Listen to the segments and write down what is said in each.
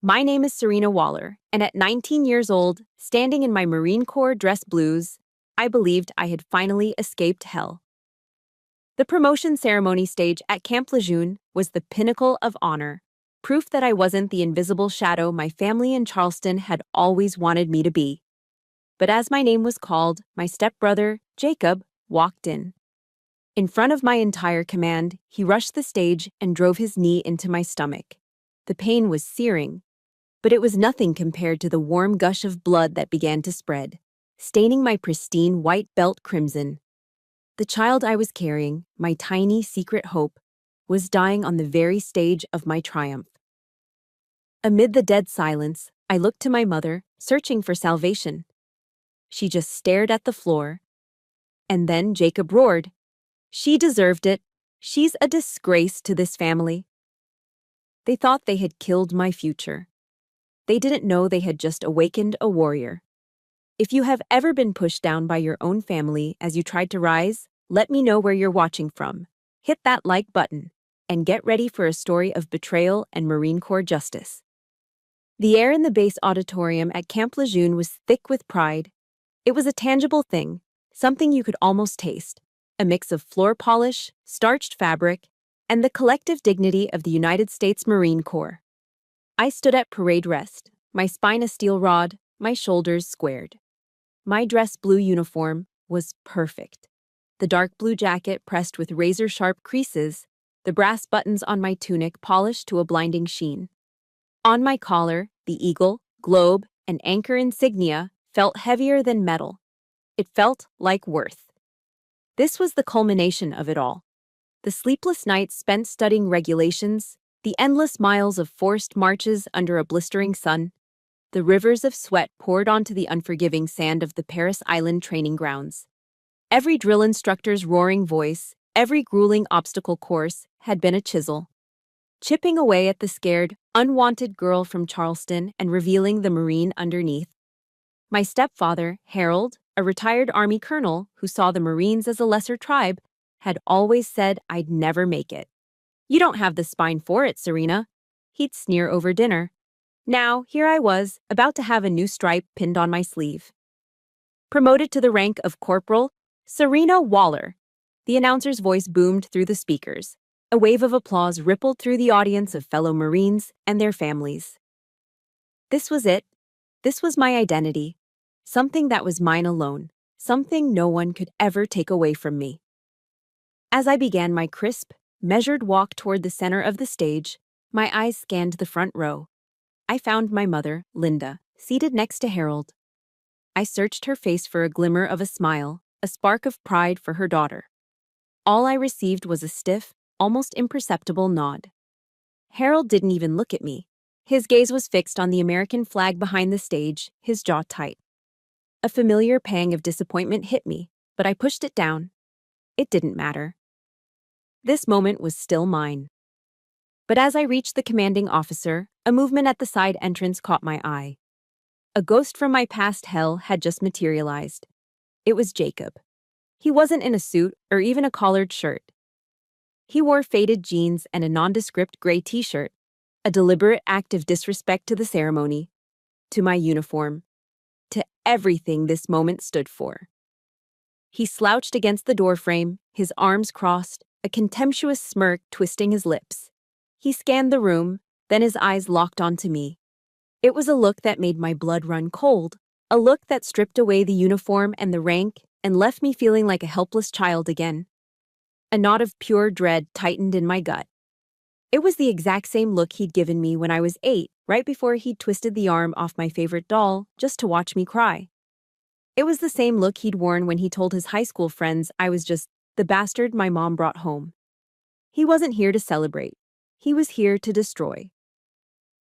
My name is Serena Waller, and at 19 years old, standing in my Marine Corps dress blues, I believed I had finally escaped hell. The promotion ceremony stage at Camp Lejeune was the pinnacle of honor, proof that I wasn't the invisible shadow my family in Charleston had always wanted me to be. But as my name was called, my stepbrother, Jacob, walked in. In front of my entire command, he rushed the stage and drove his knee into my stomach. The pain was searing, but it was nothing compared to the warm gush of blood that began to spread, staining my pristine white belt crimson. The child I was carrying, my tiny secret hope, was dying on the very stage of my triumph. Amid the dead silence, I looked to my mother, searching for salvation. She just stared at the floor. And then Jacob roared. She deserved it. She's a disgrace to this family. They thought they had killed my future. They didn't know they had just awakened a warrior. If you have ever been pushed down by your own family as you tried to rise, let me know where you're watching from. Hit that like button, and get ready for a story of betrayal and Marine Corps justice. The air in the base auditorium at Camp Lejeune was thick with pride. It was a tangible thing, something you could almost taste, a mix of floor polish, starched fabric, and the collective dignity of the United States Marine Corps. I stood at parade rest, my spine a steel rod, my shoulders squared. My dress blue uniform was perfect. The dark blue jacket pressed with razor-sharp creases, the brass buttons on my tunic polished to a blinding sheen. On my collar, the eagle, globe, and anchor insignia felt heavier than metal. It felt like worth. This was the culmination of it all. The sleepless nights spent studying regulations, the endless miles of forced marches under a blistering sun, the rivers of sweat poured onto the unforgiving sand of the Paris Island training grounds. Every drill instructor's roaring voice, every grueling obstacle course had been a chisel, chipping away at the scared, unwanted girl from Charleston and revealing the Marine underneath. My stepfather, Harold, a retired Army colonel who saw the Marines as a lesser tribe, had always said I'd never make it. "You don't have the spine for it, Serena," he'd sneer over dinner. Now, here I was, about to have a new stripe pinned on my sleeve. Promoted to the rank of Corporal, Serena Waller. The announcer's voice boomed through the speakers. A wave of applause rippled through the audience of fellow Marines and their families. This was it. This was my identity. Something that was mine alone. Something no one could ever take away from me. As I began my crisp, measured walk toward the center of the stage, my eyes scanned the front row. I found my mother, Linda, seated next to Harold. I searched her face for a glimmer of a smile, a spark of pride for her daughter. All I received was a stiff, almost imperceptible nod. Harold didn't even look at me. His gaze was fixed on the American flag behind the stage, his jaw tight. A familiar pang of disappointment hit me, but I pushed it down. It didn't matter. This moment was still mine. But as I reached the commanding officer, a movement at the side entrance caught my eye. A ghost from my past hell had just materialized. It was Jacob. He wasn't in a suit or even a collared shirt. He wore faded jeans and a nondescript gray t-shirt, a deliberate act of disrespect to the ceremony, to my uniform, to everything this moment stood for. He slouched against the doorframe, his arms crossed, a contemptuous smirk twisting his lips. He scanned the room, then his eyes locked onto me. It was a look that made my blood run cold, a look that stripped away the uniform and the rank and left me feeling like a helpless child again. A knot of pure dread tightened in my gut. It was the exact same look he'd given me when I was 8, right before he'd twisted the arm off my favorite doll just to watch me cry. It was the same look he'd worn when he told his high school friends I was just the bastard my mom brought home. He wasn't here to celebrate. He was here to destroy.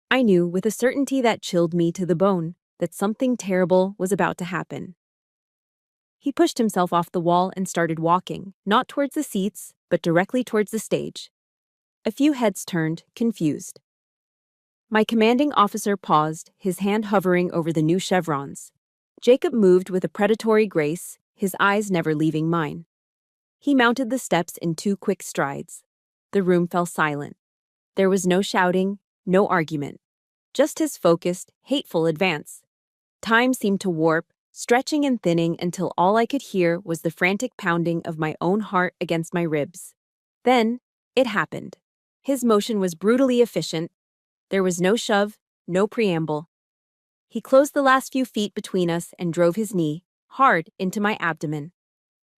I knew with a certainty that chilled me to the bone that something terrible was about to happen. He pushed himself off the wall and started walking, not towards the seats, but directly towards the stage. A few heads turned, confused. My commanding officer paused, his hand hovering over the new chevrons. Jacob moved with a predatory grace, his eyes never leaving mine. He mounted the steps in 2 quick strides. The room fell silent. There was no shouting, no argument. just his focused, hateful advance. Time seemed to warp, stretching and thinning until all I could hear was the frantic pounding of my own heart against my ribs. Then, it happened. His motion was brutally efficient. There was no shove, no preamble. He closed the last few feet between us and drove his knee, hard, into my abdomen.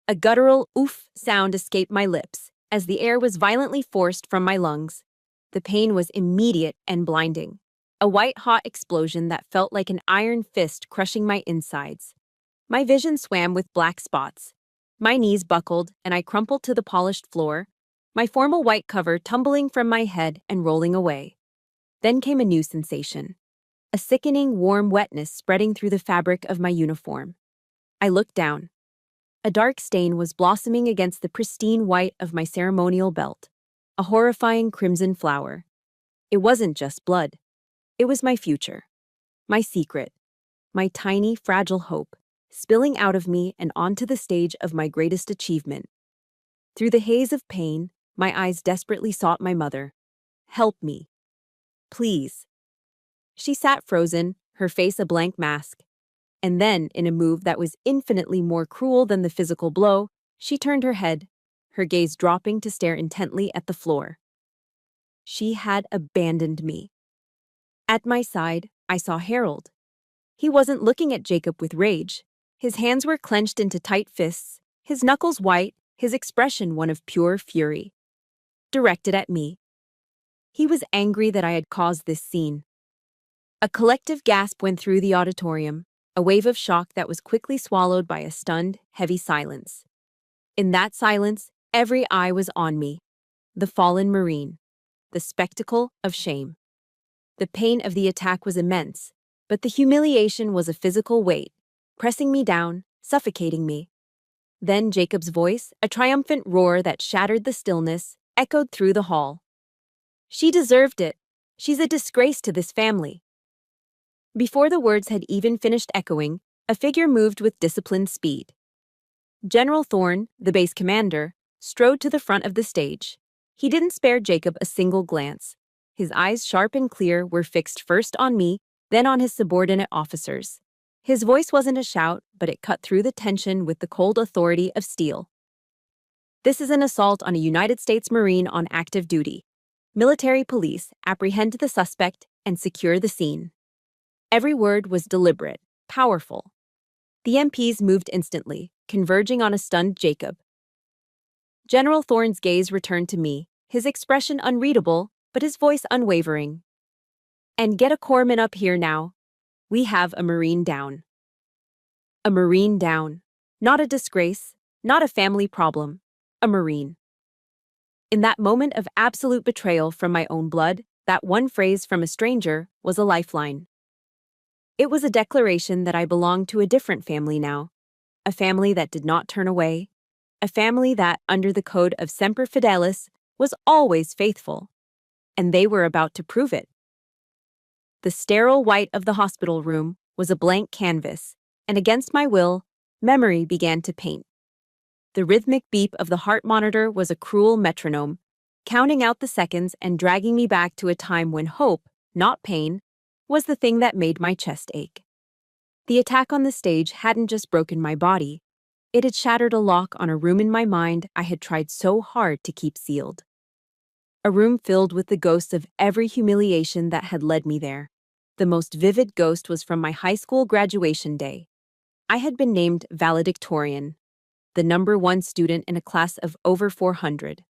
A guttural oof sound escaped my lips as the air was violently forced from my lungs. The pain was immediate and blinding. A white-hot explosion that felt like an iron fist crushing my insides. My vision swam with black spots. My knees buckled and I crumpled to the polished floor, my formal white cover tumbling from my head and rolling away. Then came a new sensation. A sickening, warm wetness spreading through the fabric of my uniform. I looked down. A dark stain was blossoming against the pristine white of my ceremonial belt, a horrifying crimson flower. It wasn't just blood. It was my future, my secret, my tiny, fragile hope, spilling out of me and onto the stage of my greatest achievement. Through the haze of pain, my eyes desperately sought my mother. Help me. Please. She sat frozen, her face a blank mask. And then, in a move that was infinitely more cruel than the physical blow, she turned her head, her gaze dropping to stare intently at the floor. She had abandoned me. At my side, I saw Harold. He wasn't looking at Jacob with rage. His hands were clenched into tight fists, his knuckles white, his expression one of pure fury. Directed at me. He was angry that I had caused this scene. A collective gasp went through the auditorium, a wave of shock that was quickly swallowed by a stunned, heavy silence. In that silence, every eye was on me. The fallen Marine. The spectacle of shame. The pain of the attack was immense, but the humiliation was a physical weight, pressing me down, suffocating me. Then Jacob's voice, a triumphant roar that shattered the stillness, echoed through the hall. She deserved it. She's a disgrace to this family. Before the words had even finished echoing, a figure moved with disciplined speed. General Thorne, the base commander, strode to the front of the stage. He didn't spare Jacob a single glance. His eyes, sharp and clear, were fixed first on me, then on his subordinate officers. His voice wasn't a shout, but it cut through the tension with the cold authority of steel. This is an assault on a United States Marine on active duty. Military police, apprehend the suspect and secure the scene. Every word was deliberate, powerful. The MPs moved instantly, converging on a stunned Jacob. General Thorne's gaze returned to me, his expression unreadable, but his voice unwavering. And get a corpsman up here now. We have a Marine down. A Marine down. Not a disgrace, not a family problem. A Marine. In that moment of absolute betrayal from my own blood, that one phrase from a stranger was a lifeline. It was a declaration that I belonged to a different family now. A family that did not turn away. A family that, under the code of Semper Fidelis, was always faithful. And they were about to prove it. The sterile white of the hospital room was a blank canvas, and against my will, memory began to paint. The rhythmic beep of the heart monitor was a cruel metronome, counting out the seconds and dragging me back to a time when hope, not pain, was the thing that made my chest ache. The attack on the stage hadn't just broken my body, it had shattered a lock on a room in my mind I had tried so hard to keep sealed. A room filled with the ghosts of every humiliation that had led me there. The most vivid ghost was from my high school graduation day. I had been named valedictorian, the #1 student in a class of over 400.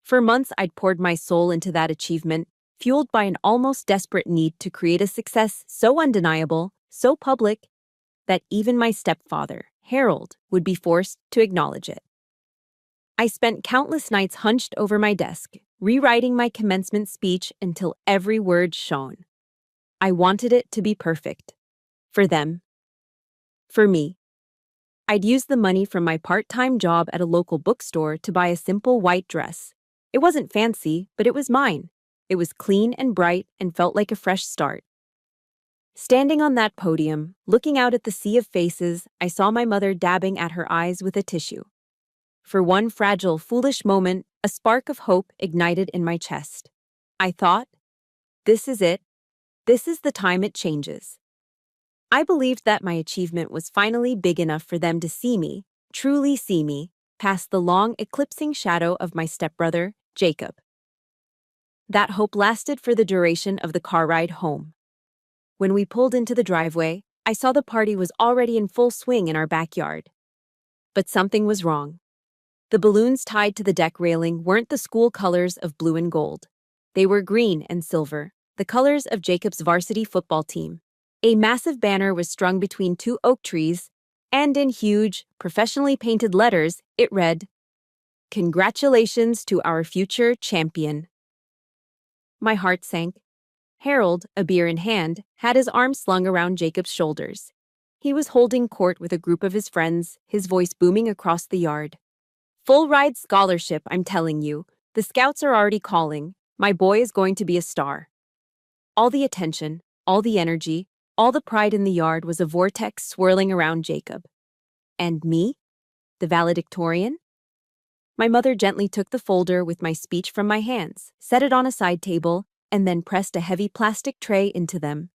For months I'd poured my soul into that achievement, fueled by an almost desperate need to create a success so undeniable, so public, that even my stepfather, Harold, would be forced to acknowledge it. I spent countless nights hunched over my desk, rewriting my commencement speech until every word shone. I wanted it to be perfect. For them. For me. I'd used the money from my part-time job at a local bookstore to buy a simple white dress. It wasn't fancy, but it was mine. It was clean and bright and felt like a fresh start. Standing on that podium, looking out at the sea of faces, I saw my mother dabbing at her eyes with a tissue. For one fragile, foolish moment, a spark of hope ignited in my chest. I thought, this is it. This is the time it changes. I believed that my achievement was finally big enough for them to see me, truly see me, past the long eclipsing shadow of my stepbrother, Jacob. That hope lasted for the duration of the car ride home. When we pulled into the driveway, I saw the party was already in full swing in our backyard. But something was wrong. The balloons tied to the deck railing weren't the school colors of blue and gold. They were green and silver, the colors of Jacob's varsity football team. A massive banner was strung between two oak trees, and in huge, professionally painted letters, it read, "Congratulations to our future champion." My heart sank. Harold, a beer in hand, had his arm slung around Jacob's shoulders. He was holding court with a group of his friends, his voice booming across the yard. "Full ride scholarship, I'm telling you. The scouts are already calling. My boy is going to be a star." All the attention, all the energy, all the pride in the yard was a vortex swirling around Jacob. And me? The valedictorian? My mother gently took the folder with my speech from my hands, set it on a side table, and then pressed a heavy plastic tray into them.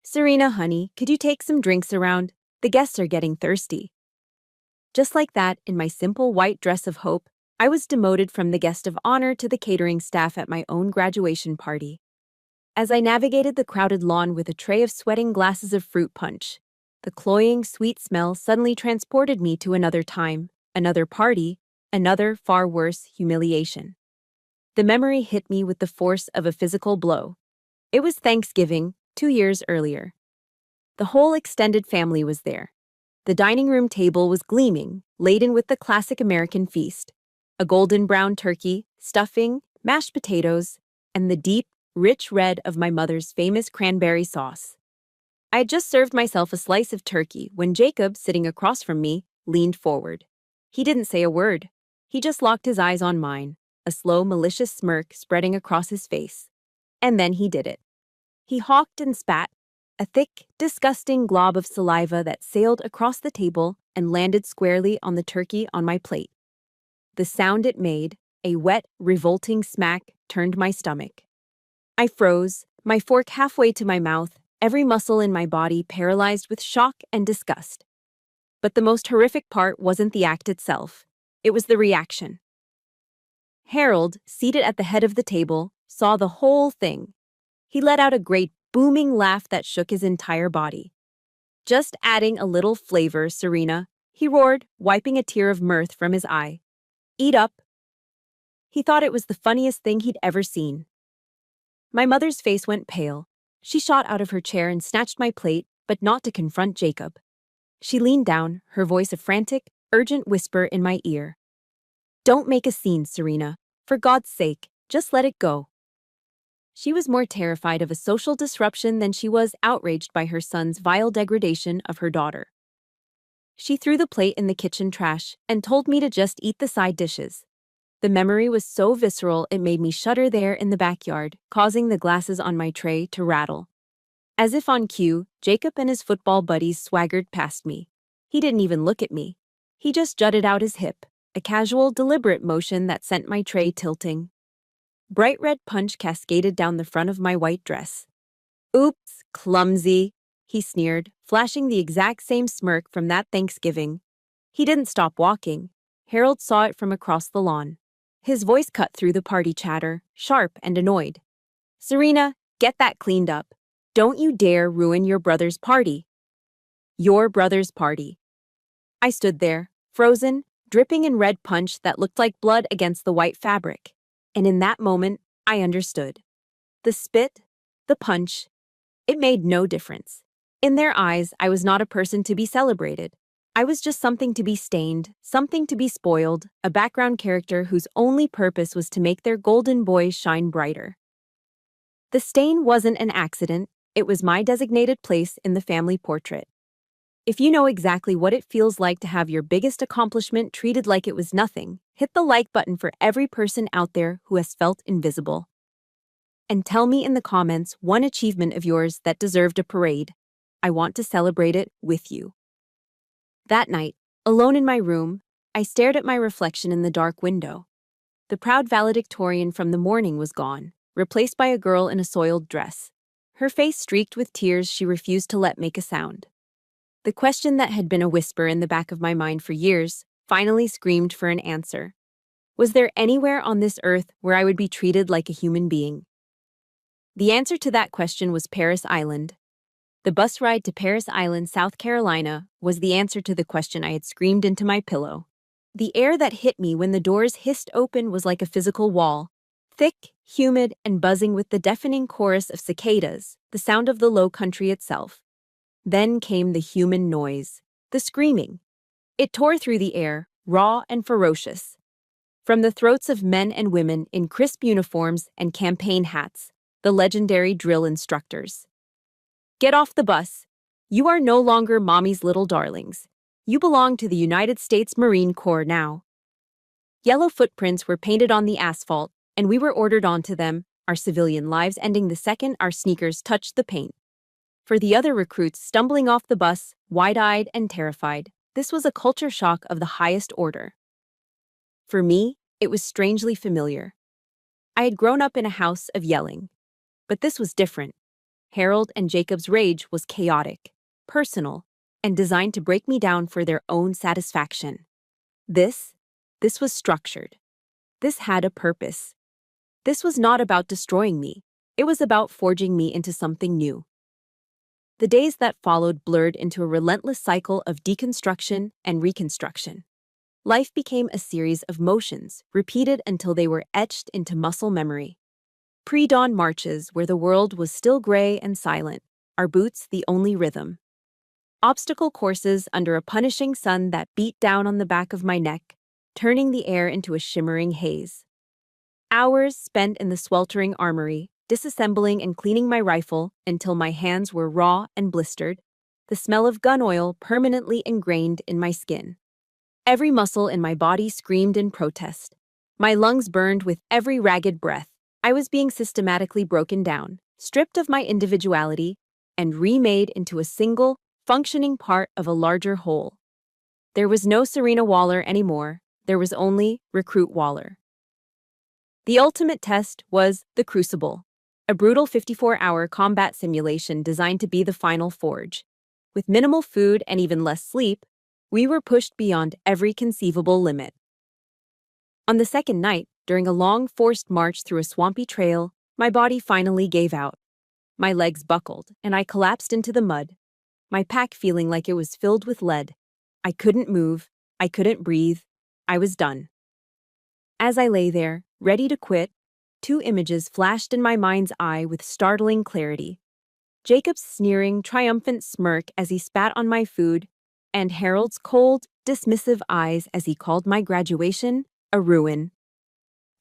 "Serena, honey, could you take some drinks around? The guests are getting thirsty." Just like that, in my simple white dress of hope, I was demoted from the guest of honor to the catering staff at my own graduation party. As I navigated the crowded lawn with a tray of sweating glasses of fruit punch, the cloying, sweet smell suddenly transported me to another time, another party, another, far worse, humiliation. The memory hit me with the force of a physical blow. It was Thanksgiving, 2 years earlier. The whole extended family was there. The dining room table was gleaming, laden with the classic American feast: a golden brown turkey, stuffing, mashed potatoes, and the deep, rich red of my mother's famous cranberry sauce. I had just served myself a slice of turkey when Jacob, sitting across from me, leaned forward. He didn't say a word. He just locked his eyes on mine, a slow, malicious smirk spreading across his face. And then he did it. He hawked and spat, a thick, disgusting glob of saliva that sailed across the table and landed squarely on the turkey on my plate. The sound it made, a wet, revolting smack, turned my stomach. I froze, my fork halfway to my mouth, every muscle in my body paralyzed with shock and disgust. But the most horrific part wasn't the act itself. It was the reaction. Harold, seated at the head of the table, saw the whole thing. He let out a great booming laugh that shook his entire body. "Just adding a little flavor, Serena," he roared, wiping a tear of mirth from his eye. "Eat up." He thought it was the funniest thing he'd ever seen. My mother's face went pale. She shot out of her chair and snatched my plate, but not to confront Jacob. She leaned down, her voice a frantic, urgent whisper in my ear. "Don't make a scene, Serena. For God's sake, just let it go." She was more terrified of a social disruption than she was outraged by her son's vile degradation of her daughter. She threw the plate in the kitchen trash and told me to just eat the side dishes. The memory was so visceral it made me shudder there in the backyard, causing the glasses on my tray to rattle. As if on cue, Jacob and his football buddies swaggered past me. He didn't even look at me. He just jutted out his hip, a casual, deliberate motion that sent my tray tilting. Bright red punch cascaded down the front of my white dress. "Oops, clumsy," he sneered, flashing the exact same smirk from that Thanksgiving. He didn't stop walking. Harold saw it from across the lawn. His voice cut through the party chatter, sharp and annoyed. "Serena, get that cleaned up. Don't you dare ruin your brother's party." Your brother's party. I stood there, frozen, dripping in red punch that looked like blood against the white fabric. And in that moment, I understood. The spit, the punch, it made no difference. In their eyes, I was not a person to be celebrated. I was just something to be stained, something to be spoiled, a background character whose only purpose was to make their golden boy shine brighter. The stain wasn't an accident, it was my designated place in the family portrait. If you know exactly what it feels like to have your biggest accomplishment treated like it was nothing, hit the like button for every person out there who has felt invisible. And tell me in the comments one achievement of yours that deserved a parade. I want to celebrate it with you. That night, alone in my room, I stared at my reflection in the dark window. The proud valedictorian from the morning was gone, replaced by a girl in a soiled dress. her face streaked with tears she refused to let make a sound. The question that had been a whisper in the back of my mind for years finally screamed for an answer. Was there anywhere on this earth where I would be treated like a human being? The answer to that question was Paris Island. The bus ride to Paris Island, South Carolina, was the answer to the question I had screamed into my pillow. The air that hit me when the doors hissed open was like a physical wall, thick, humid, and buzzing with the deafening chorus of cicadas, the sound of the low country itself. Then came the human noise, the screaming. It tore through the air, raw and ferocious. From the throats of men and women in crisp uniforms and campaign hats, the legendary drill instructors. Get off the bus. You are no longer mommy's little darlings. You belong to the United States Marine Corps now. Yellow footprints were painted on the asphalt, and we were ordered onto them, our civilian lives ending the second our sneakers touched the paint. For the other recruits stumbling off the bus, wide-eyed and terrified, this was a culture shock of the highest order. For me, it was strangely familiar. I had grown up in a house of yelling. But this was different. Harold and Jacob's rage was chaotic, personal, and designed to break me down for their own satisfaction. This was structured. This had a purpose. This was not about destroying me. It was about forging me into something new. The days that followed blurred into a relentless cycle of deconstruction and reconstruction. Life became a series of motions, repeated until they were etched into muscle memory. Pre-dawn marches where the world was still gray and silent, our boots the only rhythm. Obstacle courses under a punishing sun that beat down on the back of my neck, turning the air into a shimmering haze. Hours spent in the sweltering armory, disassembling and cleaning my rifle until my hands were raw and blistered, the smell of gun oil permanently ingrained in my skin. Every muscle in my body screamed in protest. My lungs burned with every ragged breath. I was being systematically broken down, stripped of my individuality, and remade into a single, functioning part of a larger whole. There was no Serena Waller anymore. There was only Recruit Waller. The ultimate test was the Crucible, a brutal 54-hour combat simulation designed to be the final forge. With minimal food and even less sleep, we were pushed beyond every conceivable limit. On the second night, during a long, forced march through a swampy trail, my body finally gave out. My legs buckled, and I collapsed into the mud, my pack feeling like it was filled with lead. I couldn't move, I couldn't breathe, I was done. As I lay there, ready to quit, two images flashed in my mind's eye with startling clarity. Jacob's sneering, triumphant smirk as he spat on my food, and Harold's cold, dismissive eyes as he called my graduation a ruin.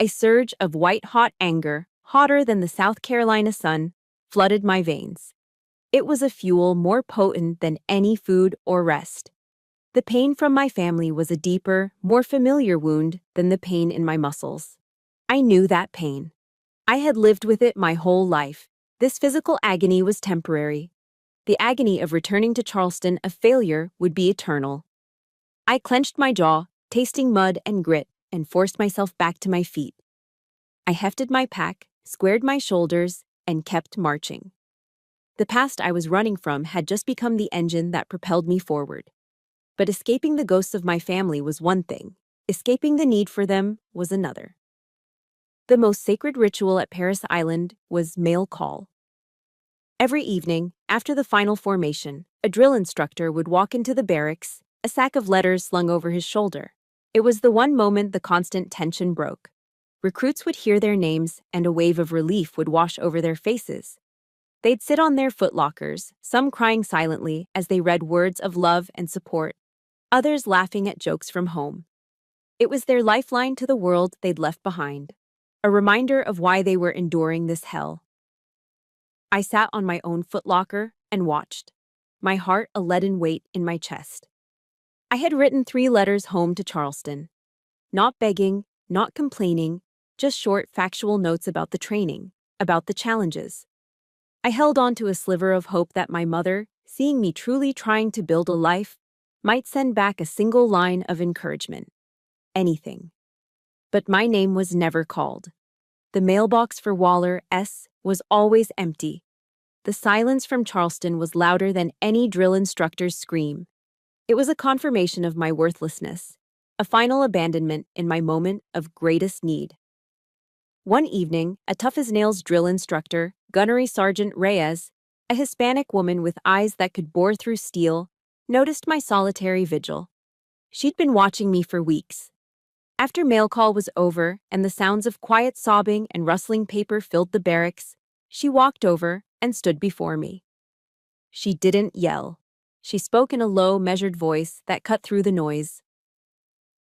A surge of white-hot anger, hotter than the South Carolina sun, flooded my veins. It was a fuel more potent than any food or rest. The pain from my family was a deeper, more familiar wound than the pain in my muscles. I knew that pain. I had lived with it my whole life. This physical agony was temporary. The agony of returning to Charleston a failure would be eternal. I clenched my jaw, tasting mud and grit, and forced myself back to my feet. I hefted my pack, squared my shoulders, and kept marching. The past I was running from had just become the engine that propelled me forward. But escaping the ghosts of my family was one thing. Escaping the need for them was another. The most sacred ritual at Paris Island was mail call. Every evening, after the final formation, a drill instructor would walk into the barracks, a sack of letters slung over his shoulder. It was the one moment the constant tension broke. Recruits would hear their names, and a wave of relief would wash over their faces. They'd sit on their footlockers, some crying silently as they read words of love and support, others laughing at jokes from home. It was their lifeline to the world they'd left behind, a reminder of why they were enduring this hell. I sat on my own footlocker and watched, my heart a leaden weight in my chest. I had written 3 letters home to Charleston. Not begging, not complaining, just short factual notes about the training, about the challenges. I held on to a sliver of hope that my mother, seeing me truly trying to build a life, might send back a single line of encouragement. Anything. But my name was never called. The mailbox for Waller S. was always empty. the silence from Charleston was louder than any drill instructor's scream. It was a confirmation of my worthlessness, a final abandonment in my moment of greatest need. One evening, a tough-as-nails drill instructor, Gunnery Sergeant Reyes, a Hispanic woman with eyes that could bore through steel, noticed my solitary vigil. She'd been watching me for weeks. After mail call was over and the sounds of quiet sobbing and rustling paper filled the barracks, she walked over and stood before me. She didn't yell. She spoke in a low, measured voice that cut through the noise.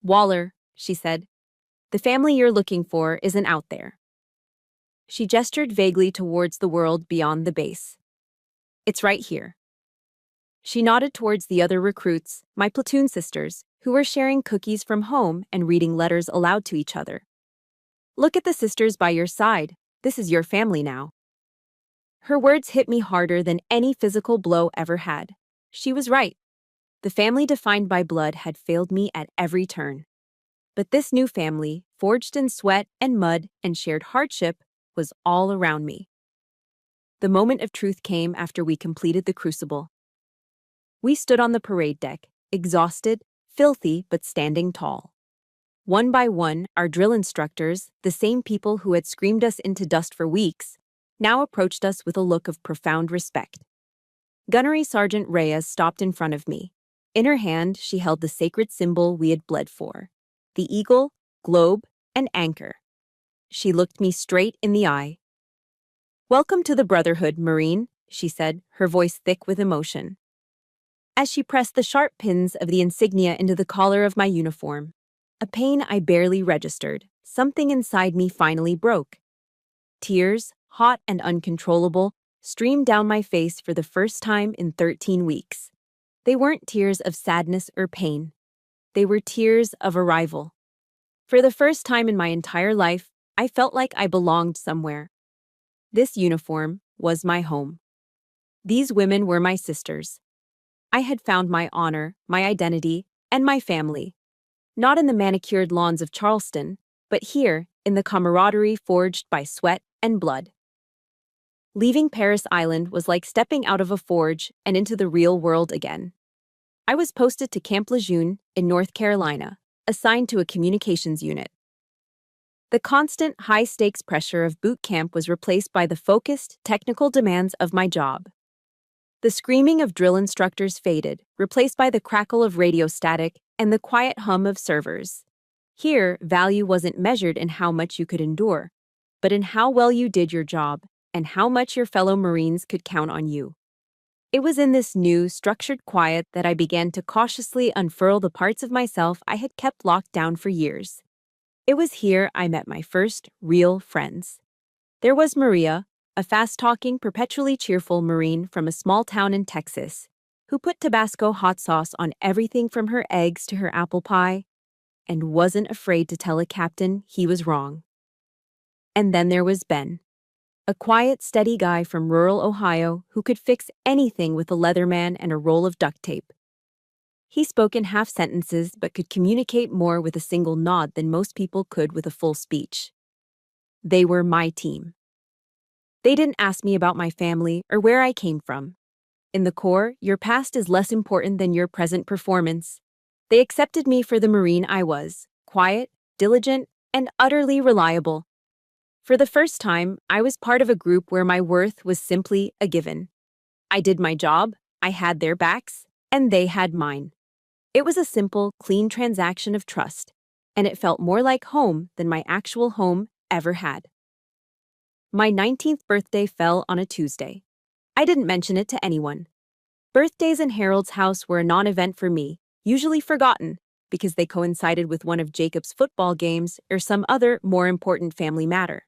"Waller," she said, "the family you're looking for isn't out there." She gestured vaguely towards the world beyond the base. "It's right here." She nodded towards the other recruits, my platoon sisters, who were sharing cookies from home and reading letters aloud to each other. "Look at the sisters by your side. This is your family now." Her words hit me harder than any physical blow ever had. She was right. The family defined by blood had failed me at every turn. But this new family, forged in sweat and mud and shared hardship, was all around me. The moment of truth came after we completed the crucible. We stood on the parade deck, exhausted, filthy, but standing tall. One by one, our drill instructors, the same people who had screamed us into dust for weeks, now approached us with a look of profound respect. Gunnery Sergeant Reyes stopped in front of me. In her hand, she held the sacred symbol we had bled for: the eagle, globe, and anchor. She looked me straight in the eye. "Welcome to the Brotherhood, Marine," she said, her voice thick with emotion. As she pressed the sharp pins of the insignia into the collar of my uniform, a pain I barely registered, something inside me finally broke. Tears, hot and uncontrollable, streamed down my face for the first time in 13 weeks. They weren't tears of sadness or pain. They were tears of arrival. For the first time in my entire life, I felt like I belonged somewhere. This uniform was my home. These women were my sisters. I had found my honor, my identity, and my family. Not in the manicured lawns of Charleston, but here, in the camaraderie forged by sweat and blood. Leaving Paris Island was like stepping out of a forge and into the real world again. I was posted to Camp Lejeune in North Carolina, assigned to a communications unit. The constant, high-stakes pressure of boot camp was replaced by the focused, technical demands of my job. The screaming of drill instructors faded, replaced by the crackle of radio static and the quiet hum of servers. Here, value wasn't measured in how much you could endure, but in how well you did your job and how much your fellow Marines could count on you. It was in this new, structured quiet that I began to cautiously unfurl the parts of myself I had kept locked down for years. It was here I met my first real friends. There was Maria, a fast-talking, perpetually cheerful Marine from a small town in Texas, who put Tabasco hot sauce on everything from her eggs to her apple pie, and wasn't afraid to tell a captain he was wrong. And then there was Ben, a quiet, steady guy from rural Ohio who could fix anything with a Leatherman and a roll of duct tape. He spoke in half sentences but could communicate more with a single nod than most people could with a full speech. They were my team. They didn't ask me about my family or where I came from. In the Corps, your past is less important than your present performance. They accepted me for the Marine I was, quiet, diligent, and utterly reliable. For the first time, I was part of a group where my worth was simply a given. I did my job, I had their backs, and they had mine. It was a simple, clean transaction of trust, and it felt more like home than my actual home ever had. My 19th birthday fell on a Tuesday. I didn't mention it to anyone. Birthdays in Harold's house were a non-event for me, usually forgotten, because they coincided with one of Jacob's football games or some other, more important family matter.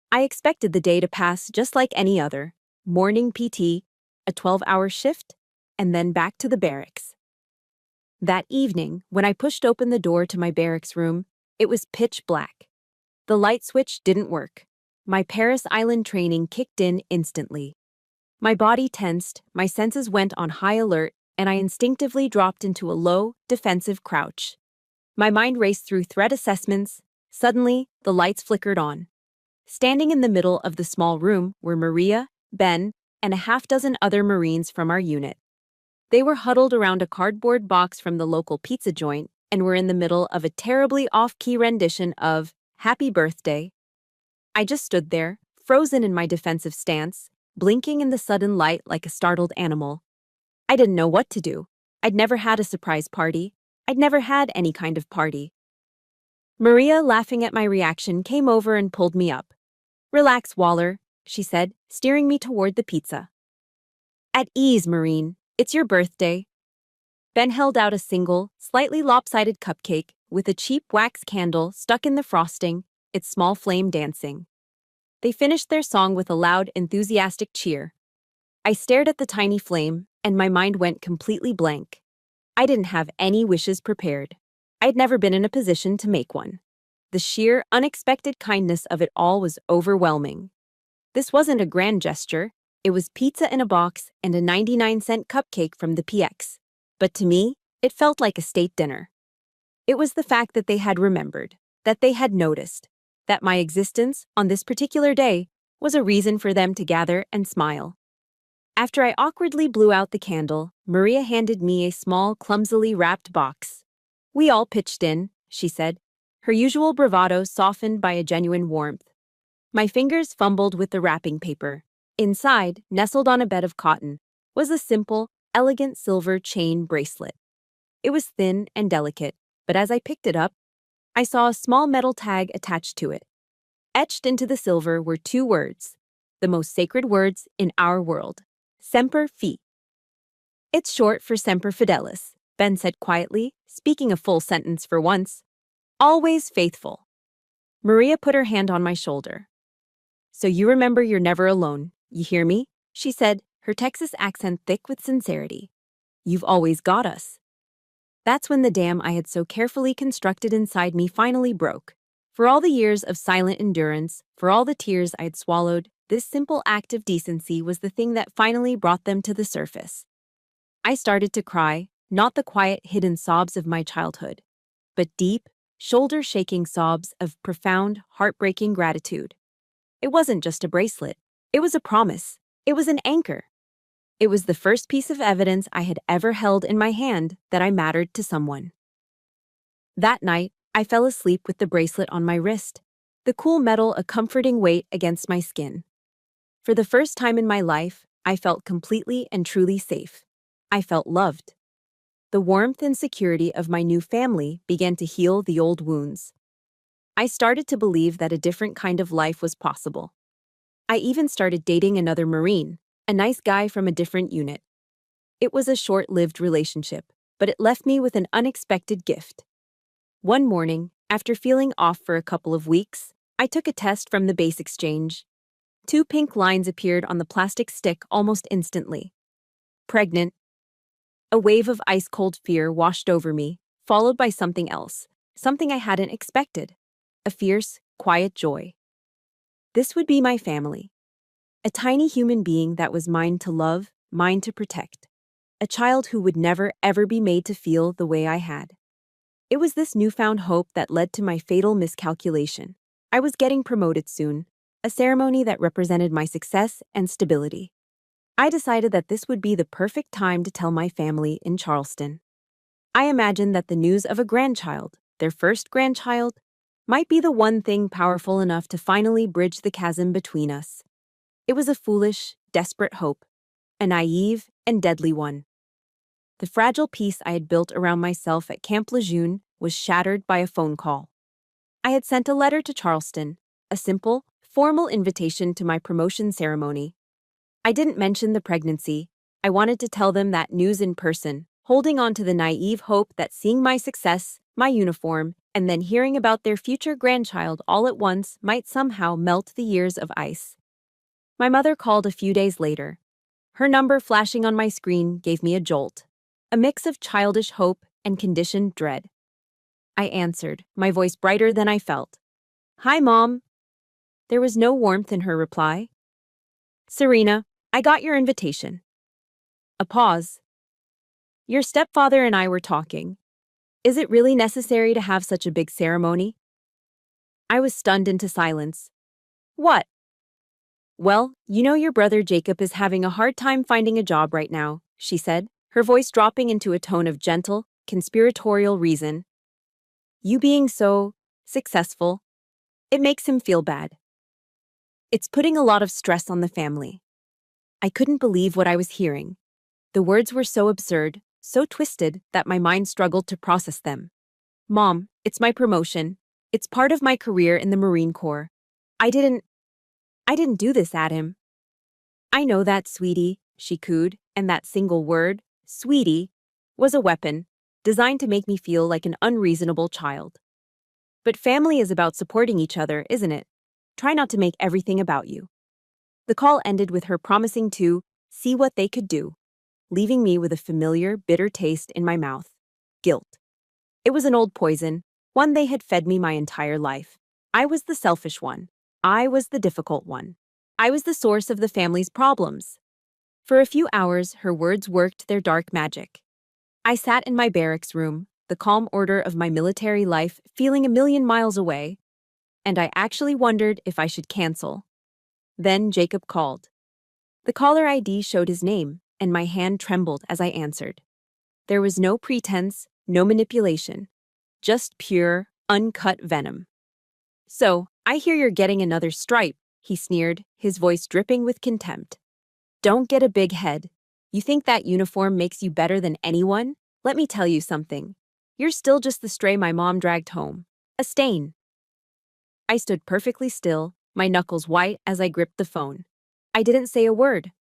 I expected the day to pass just like any other: morning PT, a 12-hour shift, and then back to the barracks. That evening, when I pushed open the door to my barracks room, it was pitch black. The light switch didn't work. My Paris Island training kicked in instantly. My body tensed, my senses went on high alert, and I instinctively dropped into a low, defensive crouch. My mind raced through threat assessments. Suddenly, the lights flickered on. Standing in the middle of the small room were Maria, Ben, and a half-dozen other Marines from our unit. They were huddled around a cardboard box from the local pizza joint and were in the middle of a terribly off-key rendition of Happy Birthday. I just stood there, frozen in my defensive stance, blinking in the sudden light like a startled animal. I didn't know what to do. I'd never had a surprise party. I'd never had any kind of party. Maria, laughing at my reaction, came over and pulled me up. "Relax, Waller," she said, steering me toward the pizza. "At ease, Marine. It's your birthday." Ben held out a single, slightly lopsided cupcake with a cheap wax candle stuck in the frosting, its small flame dancing. They finished their song with a loud, enthusiastic cheer. I stared at the tiny flame, and my mind went completely blank. I didn't have any wishes prepared. I'd never been in a position to make one. The sheer, unexpected kindness of it all was overwhelming. This wasn't a grand gesture. It was pizza in a box and a 99-cent cupcake from the PX. But to me, it felt like a state dinner. It was the fact that they had remembered, that they had noticed, that my existence on this particular day was a reason for them to gather and smile. After I awkwardly blew out the candle, Maria handed me a small, clumsily wrapped box. "We all pitched in," she said, her usual bravado softened by a genuine warmth. My fingers fumbled with the wrapping paper. Inside, nestled on a bed of cotton, was a simple, elegant silver chain bracelet. It was thin and delicate, but as I picked it up, I saw a small metal tag attached to it. Etched into the silver were two words, the most sacred words in our world: Semper Fi. "It's short for Semper Fidelis," Ben said quietly, speaking a full sentence for once. "Always faithful." Maria put her hand on my shoulder. "So you remember you're never alone, you hear me?" she said, her Texas accent thick with sincerity. "You've always got us." That's when the dam I had so carefully constructed inside me finally broke. For all the years of silent endurance, for all the tears I had swallowed, this simple act of decency was the thing that finally brought them to the surface. I started to cry, not the quiet, hidden sobs of my childhood, but deep, shoulder-shaking sobs of profound, heartbreaking gratitude. It wasn't just a bracelet. It was a promise. It was an anchor. It was the first piece of evidence I had ever held in my hand that I mattered to someone. That night, I fell asleep with the bracelet on my wrist, the cool metal a comforting weight against my skin. For the first time in my life, I felt completely and truly safe. I felt loved. The warmth and security of my new family began to heal the old wounds. I started to believe that a different kind of life was possible. I even started dating another Marine, a nice guy from a different unit. It was a short-lived relationship, but it left me with an unexpected gift. One morning, after feeling off for a couple of weeks, I took a test from the base exchange. 2 pink lines appeared on the plastic stick almost instantly. Pregnant. A wave of ice-cold fear washed over me, followed by something else, something I hadn't expected. A fierce, quiet joy. This would be my family. A tiny human being that was mine to love, mine to protect. A child who would never, ever be made to feel the way I had. It was this newfound hope that led to my fatal miscalculation. I was getting promoted soon, a ceremony that represented my success and stability. I decided that this would be the perfect time to tell my family in Charleston. I imagined that the news of a grandchild, their first grandchild, might be the one thing powerful enough to finally bridge the chasm between us. It was a foolish, desperate hope, a naive and deadly one. The fragile peace I had built around myself at Camp Lejeune was shattered by a phone call. I had sent a letter to Charleston, a simple, formal invitation to my promotion ceremony. I didn't mention the pregnancy. I wanted to tell them that news in person, holding on to the naive hope that seeing my success, my uniform, and then hearing about their future grandchild all at once might somehow melt the years of ice. My mother called a few days later. Her number flashing on my screen gave me a jolt, a mix of childish hope and conditioned dread. I answered, my voice brighter than I felt. "Hi, Mom." There was no warmth in her reply. "Serena, I got your invitation." A pause. "Your stepfather and I were talking. Is it really necessary to have such a big ceremony?" I was stunned into silence. "What?" Well, you know your brother Jacob is having a hard time finding a job right now, she said, her voice dropping into a tone of gentle, conspiratorial reason. You being so successful, it makes him feel bad. It's putting a lot of stress on the family. I couldn't believe what I was hearing. The words were so absurd, so twisted that my mind struggled to process them. Mom, it's my promotion. It's part of my career in the Marine Corps. I didn't do this at him. I know that, sweetie, she cooed, and that single word, sweetie, was a weapon, designed to make me feel like an unreasonable child. But family is about supporting each other, isn't it? Try not to make everything about you. The call ended with her promising to see what they could do, leaving me with a familiar, bitter taste in my mouth. Guilt. It was an old poison, one they had fed me my entire life. I was the selfish one. I was the difficult one. I was the source of the family's problems. For a few hours, her words worked their dark magic. I sat in my barracks room, the calm order of my military life feeling a million miles away, and I actually wondered if I should cancel. Then Jacob called. The caller ID showed his name, and my hand trembled as I answered. There was no pretense, no manipulation, just pure, uncut venom. So, I hear you're getting another stripe, he sneered, his voice dripping with contempt. Don't get a big head. You think that uniform makes you better than anyone? Let me tell you something. You're still just the stray my mom dragged home. A stain. I stood perfectly still, my knuckles white as I gripped the phone. I didn't say a word.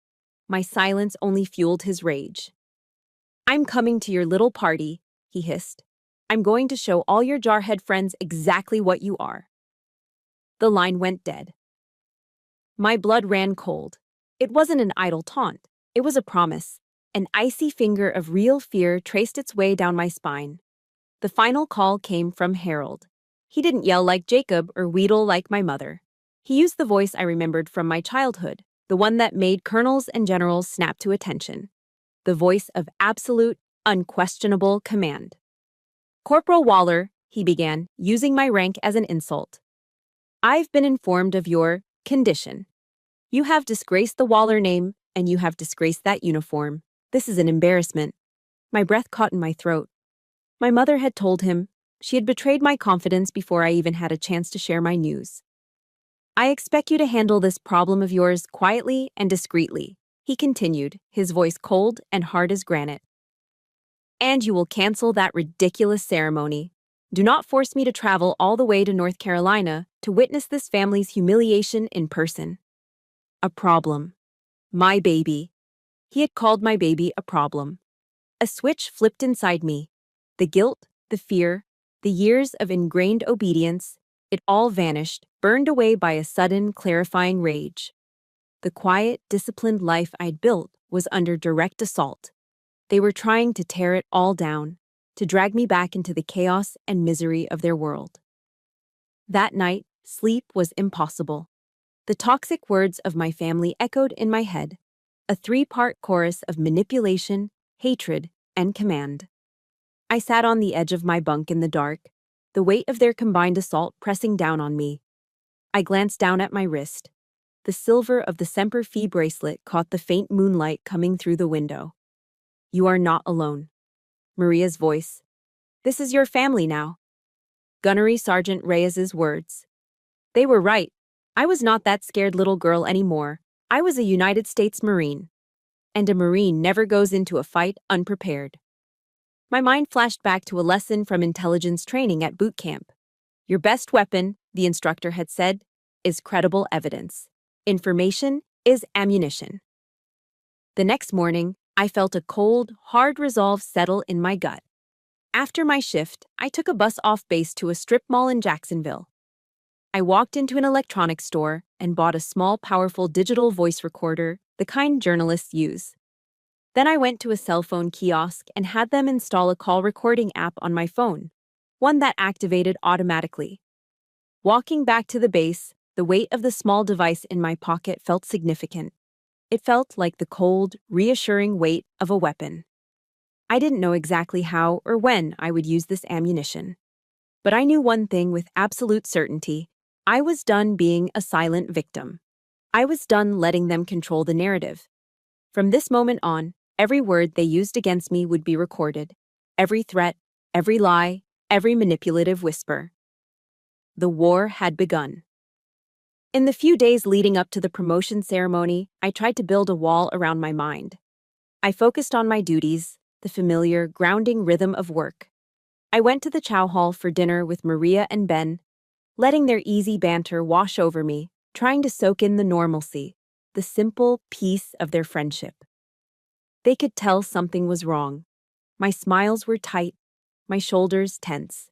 My silence only fueled his rage. I'm coming to your little party, he hissed. I'm going to show all your jarhead friends exactly what you are. The line went dead. My blood ran cold. It wasn't an idle taunt. It was a promise. An icy finger of real fear traced its way down my spine. The final call came from Harold. He didn't yell like Jacob or wheedle like my mother. He used the voice I remembered from my childhood, the one that made colonels and generals snap to attention. The voice of absolute, unquestionable command. Corporal Waller, he began, using my rank as an insult. I've been informed of your condition. You have disgraced the Waller name, and you have disgraced that uniform. This is an embarrassment. My breath caught in my throat. My mother had told him. She had betrayed my confidence before I even had a chance to share my news. I expect you to handle this problem of yours quietly and discreetly, he continued, his voice cold and hard as granite. And you will cancel that ridiculous ceremony. Do not force me to travel all the way to North Carolina to witness this family's humiliation in person. A problem. My baby. He had called my baby a problem. A switch flipped inside me. The guilt, the fear, the years of ingrained obedience, it all vanished, burned away by a sudden, clarifying rage. The quiet, disciplined life I'd built was under direct assault. They were trying to tear it all down, to drag me back into the chaos and misery of their world. That night, sleep was impossible. The toxic words of my family echoed in my head, a three-part chorus of manipulation, hatred, and command. I sat on the edge of my bunk in the dark, the weight of their combined assault pressing down on me. I glanced down at my wrist. The silver of the Semper Fi bracelet caught the faint moonlight coming through the window. You are not alone. Maria's voice. This is your family now. Gunnery Sergeant Reyes's words. They were right. I was not that scared little girl anymore. I was a United States Marine. And a Marine never goes into a fight unprepared. My mind flashed back to a lesson from intelligence training at boot camp. Your best weapon, the instructor had said, is credible evidence. Information is ammunition. The next morning, I felt a cold, hard resolve settle in my gut. After my shift, I took a bus off base to a strip mall in Jacksonville. I walked into an electronics store and bought a small, powerful digital voice recorder, the kind journalists use. Then I went to a cell phone kiosk and had them install a call recording app on my phone, one that activated automatically. Walking back to the base, the weight of the small device in my pocket felt significant. It felt like the cold, reassuring weight of a weapon. I didn't know exactly how or when I would use this ammunition. But I knew one thing with absolute certainty. I was done being a silent victim. I was done letting them control the narrative. From this moment on, every word they used against me would be recorded. Every threat, every lie, every manipulative whisper. The war had begun. In the few days leading up to the promotion ceremony, I tried to build a wall around my mind. I focused on my duties, the familiar, grounding rhythm of work. I went to the chow hall for dinner with Maria and Ben, letting their easy banter wash over me, trying to soak in the normalcy, the simple peace of their friendship. They could tell something was wrong. My smiles were tight, my shoulders tense.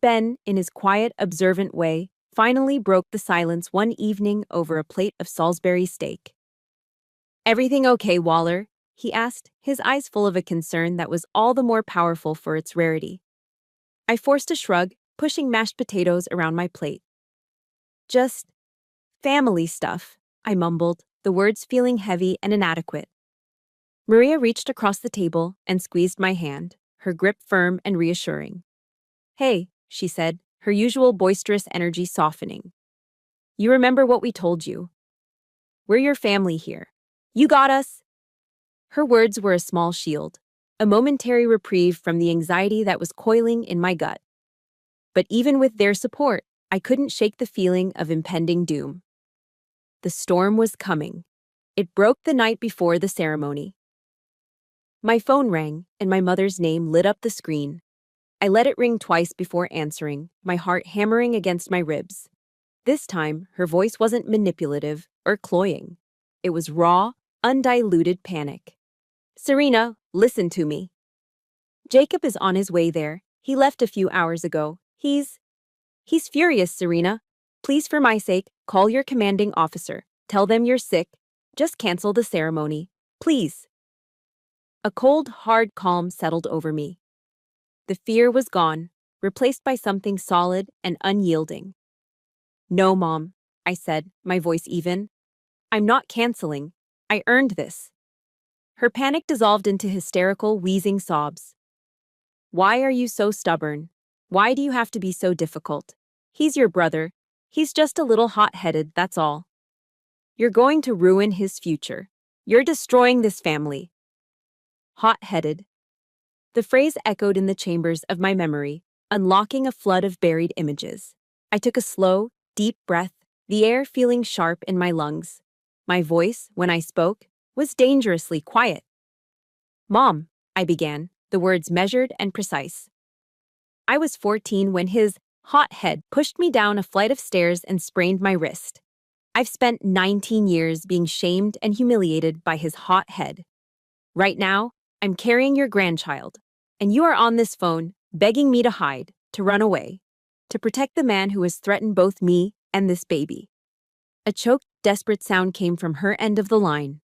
Ben, in his quiet, observant way, finally broke the silence one evening over a plate of Salisbury steak. "Everything okay, Waller?" he asked, his eyes full of a concern that was all the more powerful for its rarity. I forced a shrug, pushing mashed potatoes around my plate. "Just family stuff," I mumbled, the words feeling heavy and inadequate. Maria reached across the table and squeezed my hand, her grip firm and reassuring. "Hey," she said, her usual boisterous energy softening. "You remember what we told you? We're your family here. You got us." Her words were a small shield, a momentary reprieve from the anxiety that was coiling in my gut. But even with their support, I couldn't shake the feeling of impending doom. The storm was coming. It broke the night before the ceremony. My phone rang, and my mother's name lit up the screen. I let it ring twice before answering, my heart hammering against my ribs. This time, her voice wasn't manipulative or cloying. It was raw, undiluted panic. "Serena, listen to me. Jacob is on his way there. He left a few hours ago. He's furious, Serena. Please, for my sake, call your commanding officer. Tell them you're sick. Just cancel the ceremony. Please." A cold, hard calm settled over me. The fear was gone, replaced by something solid and unyielding. "No, Mom," I said, my voice even. "I'm not canceling. I earned this." Her panic dissolved into hysterical, wheezing sobs. "Why are you so stubborn? Why do you have to be so difficult? He's your brother. He's just a little hot-headed, that's all. You're going to ruin his future. You're destroying this family." Hot-headed. The phrase echoed in the chambers of my memory, unlocking a flood of buried images. I took a slow, deep breath, the air feeling sharp in my lungs. My voice, when I spoke, was dangerously quiet. "Mom," I began, the words measured and precise. I was 14 when his hot head pushed me down a flight of stairs and sprained my wrist. I've spent 19 years being shamed and humiliated by his hot head. Right now, I'm carrying your grandchild, and you are on this phone begging me to hide, to run away, to protect the man who has threatened both me and this baby." A choked, desperate sound came from her end of the line.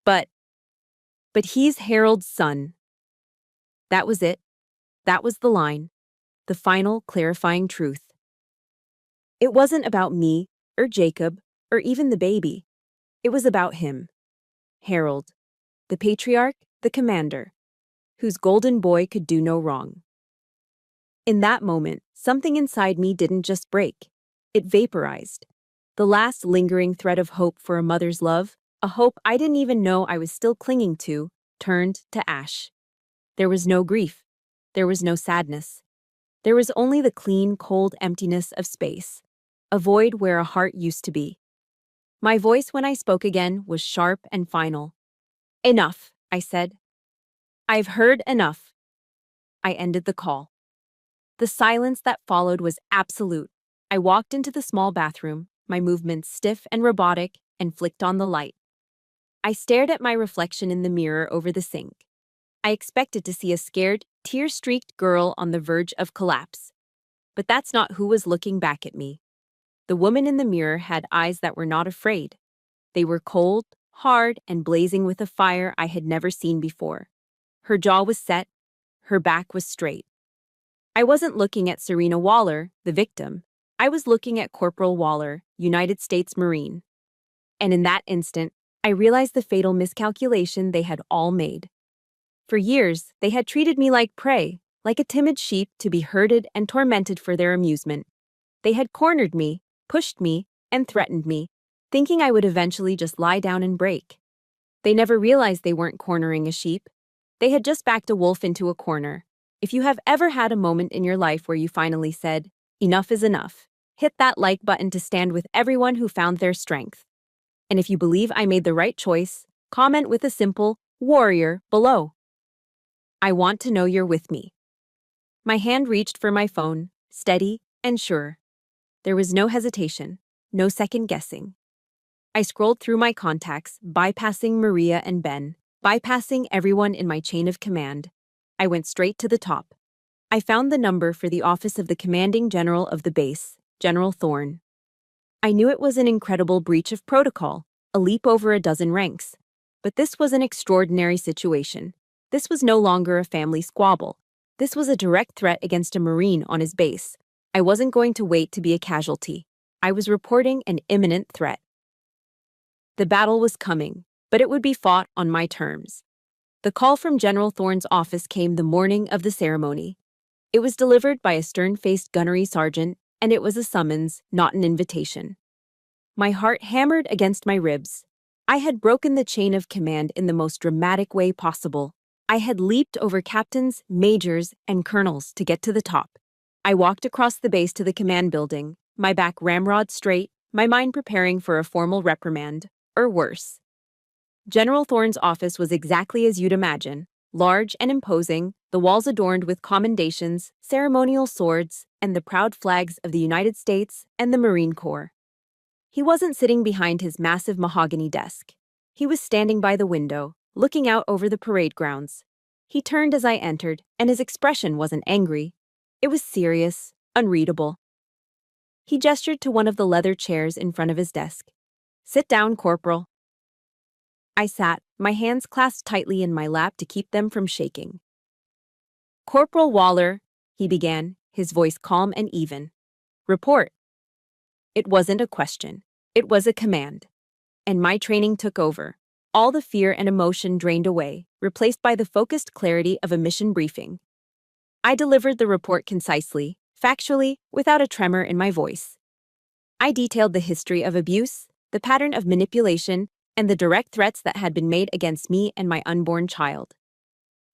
But he's Harold's son." That was it. That was the line. The final, clarifying truth. It wasn't about me, or Jacob, or even the baby. It was about him. Harold. The patriarch, the commander, whose golden boy could do no wrong. In that moment, something inside me didn't just break. It vaporized. The last lingering thread of hope for a mother's love, a hope I didn't even know I was still clinging to, turned to ash. There was no grief. There was no sadness. There was only the clean, cold emptiness of space, a void where a heart used to be. My voice when I spoke again was sharp and final. "Enough," I said. "I've heard enough." I ended the call. The silence that followed was absolute. I walked into the small bathroom, my movements stiff and robotic, and flicked on the light. I stared at my reflection in the mirror over the sink. I expected to see a scared, tear-streaked girl on the verge of collapse. But that's not who was looking back at me. The woman in the mirror had eyes that were not afraid. They were cold, hard, and blazing with a fire I had never seen before. Her jaw was set, her back was straight. I wasn't looking at Serena Waller, the victim. I was looking at Corporal Waller, United States Marine. And in that instant, I realized the fatal miscalculation they had all made. For years, they had treated me like prey, like a timid sheep to be herded and tormented for their amusement. They had cornered me, pushed me, and threatened me. thinking I would eventually just lie down and break. They never realized they weren't cornering a sheep. They had just backed a wolf into a corner. If you have ever had a moment in your life where you finally said, "Enough is enough," hit that like button to stand with everyone who found their strength. And if you believe I made the right choice, comment with a simple warrior below. I want to know you're with me. My hand reached for my phone, steady and sure. There was no hesitation, no second guessing. I scrolled through my contacts, bypassing Maria and Ben, bypassing everyone in my chain of command. I went straight to the top. I found the number for the office of the commanding general of the base, General Thorne. I knew it was an incredible breach of protocol, a leap over a dozen ranks. But this was an extraordinary situation. This was no longer a family squabble. This was a direct threat against a Marine on his base. I wasn't going to wait to be a casualty. I was reporting an imminent threat. The battle was coming, but it would be fought on my terms. The call from General Thorne's office came the morning of the ceremony. It was delivered by a stern-faced gunnery sergeant, and it was a summons, not an invitation. My heart hammered against my ribs. I had broken the chain of command in the most dramatic way possible. I had leaped over captains, majors, and colonels to get to the top. I walked across the base to the command building, my back ramrod straight, my mind preparing for a formal reprimand, or worse. General Thorne's office was exactly as you'd imagine, large and imposing, the walls adorned with commendations, ceremonial swords, and the proud flags of the United States and the Marine Corps. He wasn't sitting behind his massive mahogany desk. He was standing by the window, looking out over the parade grounds. He turned as I entered, and his expression wasn't angry. It was serious, unreadable. He gestured to one of the leather chairs in front of his desk. "Sit down, Corporal." I sat, my hands clasped tightly in my lap to keep them from shaking. "Corporal Waller," he began, his voice calm and even. "Report." It wasn't a question. It was a command. And my training took over. All the fear and emotion drained away, replaced by the focused clarity of a mission briefing. I delivered the report concisely, factually, without a tremor in my voice. I detailed the history of abuse, the pattern of manipulation, and the direct threats that had been made against me and my unborn child.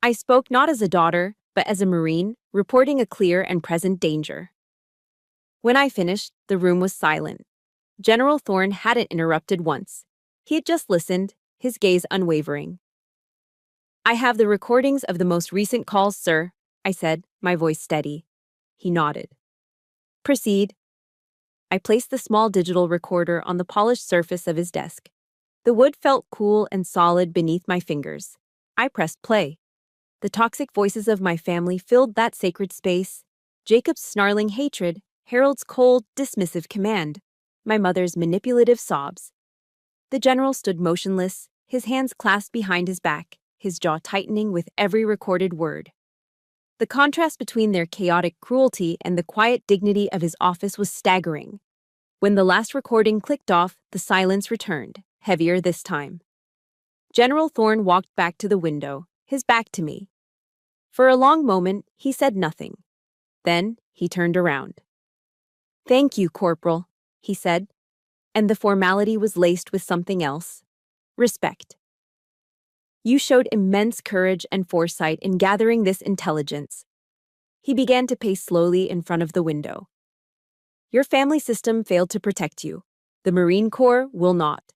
I spoke not as a daughter, but as a Marine, reporting a clear and present danger. When I finished, the room was silent. General Thorne hadn't interrupted once. He had just listened, his gaze unwavering. "I have the recordings of the most recent calls, sir," I said, my voice steady. He nodded. "Proceed." I placed the small digital recorder on the polished surface of his desk. The wood felt cool and solid beneath my fingers. I pressed play. The toxic voices of my family filled that sacred space. Jacob's snarling hatred, Harold's cold, dismissive command, my mother's manipulative sobs. The general stood motionless, his hands clasped behind his back, his jaw tightening with every recorded word. The contrast between their chaotic cruelty and the quiet dignity of his office was staggering. When the last recording clicked off, the silence returned, heavier this time. General Thorne walked back to the window, his back to me. For a long moment, he said nothing. Then, he turned around. "Thank you, Corporal," he said, and the formality was laced with something else. Respect. "You showed immense courage and foresight in gathering this intelligence." He began to pace slowly in front of the window. "Your family system failed to protect you. The Marine Corps will not."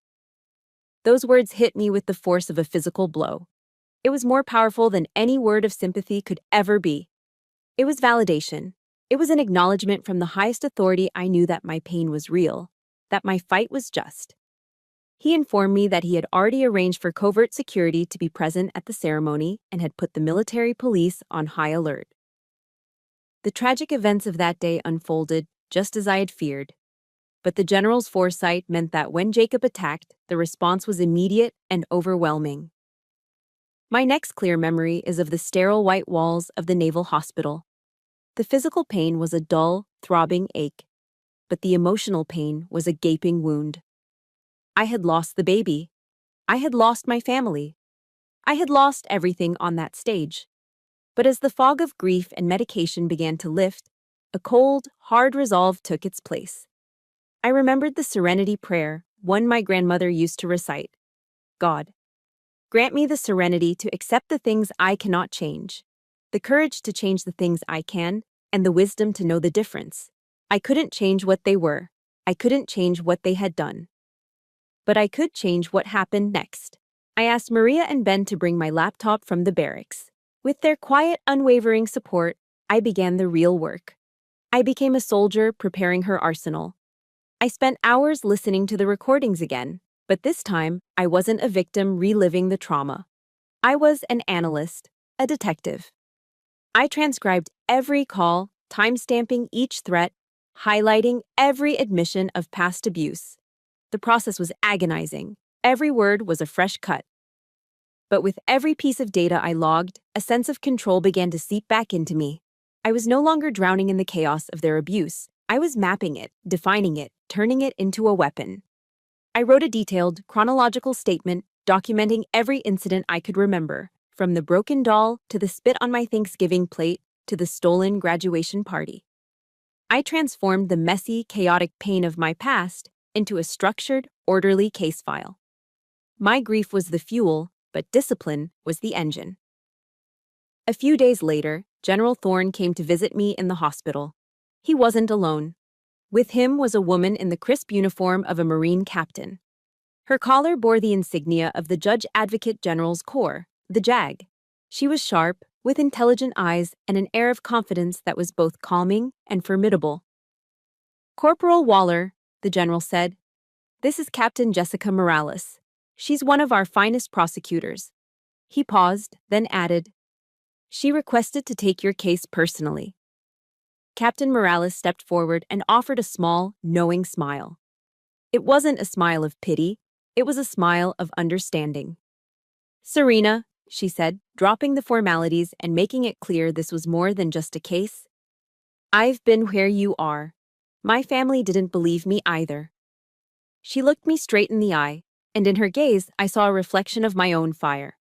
Those words hit me with the force of a physical blow. It was more powerful than any word of sympathy could ever be. It was validation. It was an acknowledgement from the highest authority I knew that my pain was real, that my fight was just. He informed me that he had already arranged for covert security to be present at the ceremony and had put the military police on high alert. The tragic events of that day unfolded just as I had feared. But the general's foresight meant that when Jacob attacked, the response was immediate and overwhelming. My next clear memory is of the sterile white walls of the Naval Hospital. The physical pain was a dull, throbbing ache, but the emotional pain was a gaping wound. I had lost the baby. I had lost my family. I had lost everything on that stage. But as the fog of grief and medication began to lift, a cold, hard resolve took its place. I remembered the serenity prayer, one my grandmother used to recite. God, grant me the serenity to accept the things I cannot change, the courage to change the things I can, and the wisdom to know the difference. I couldn't change what they were. I couldn't change what they had done. But I could change what happened next. I asked Maria and Ben to bring my laptop from the barracks. With their quiet, unwavering support, I began the real work. I became a soldier preparing her arsenal. I spent hours listening to the recordings again, but this time I wasn't a victim reliving the trauma. I was an analyst, a detective. I transcribed every call, timestamping each threat, highlighting every admission of past abuse. The process was agonizing. Every word was a fresh cut. But with every piece of data I logged, a sense of control began to seep back into me. I was no longer drowning in the chaos of their abuse. I was mapping it, defining it, turning it into a weapon. I wrote a detailed, chronological statement documenting every incident I could remember, from the broken doll to the spit on my Thanksgiving plate to the stolen graduation party. I transformed the messy, chaotic pain of my past into a structured, orderly case file. My grief was the fuel, but discipline was the engine. A few days later, General Thorne came to visit me in the hospital. He wasn't alone. With him was a woman in the crisp uniform of a Marine captain. Her collar bore the insignia of the Judge Advocate General's Corps, the JAG. She was sharp, with intelligent eyes and an air of confidence that was both calming and formidable. "Corporal Waller," the general said, "this is Captain Jessica Morales. She's one of our finest prosecutors." He paused, then added, "She requested to take your case personally." Captain Morales stepped forward and offered a small, knowing smile. It wasn't a smile of pity, it was a smile of understanding. "Serena," she said, dropping the formalities and making it clear this was more than just a case. "I've been where you are. My family didn't believe me either." She looked me straight in the eye, and in her gaze I saw a reflection of my own fire.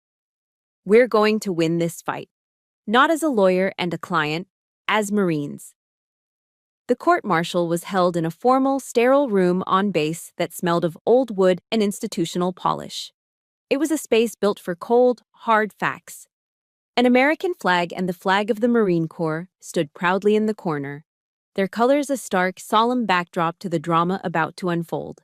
"We're going to win this fight. Not as a lawyer and a client, as Marines." The court-martial was held in a formal, sterile room on base that smelled of old wood and institutional polish. It was a space built for cold, hard facts. An American flag and the flag of the Marine Corps stood proudly in the corner, their colors a stark, solemn backdrop to the drama about to unfold.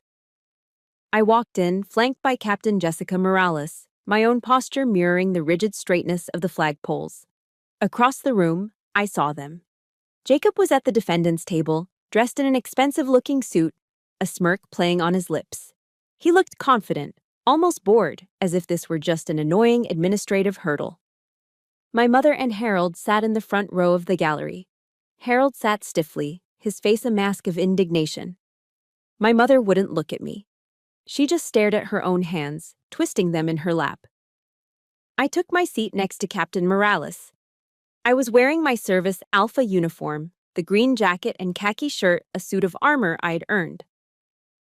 I walked in, flanked by Captain Jessica Morales, my own posture mirroring the rigid straightness of the flagpoles. Across the room, I saw them. Jacob was at the defendant's table, dressed in an expensive-looking suit, a smirk playing on his lips. He looked confident, almost bored, as if this were just an annoying administrative hurdle. My mother and Harold sat in the front row of the gallery. Harold sat stiffly, his face a mask of indignation. My mother wouldn't look at me. She just stared at her own hands, twisting them in her lap. I took my seat next to Captain Morales. I was wearing my service Alpha uniform, the green jacket and khaki shirt, a suit of armor I'd earned.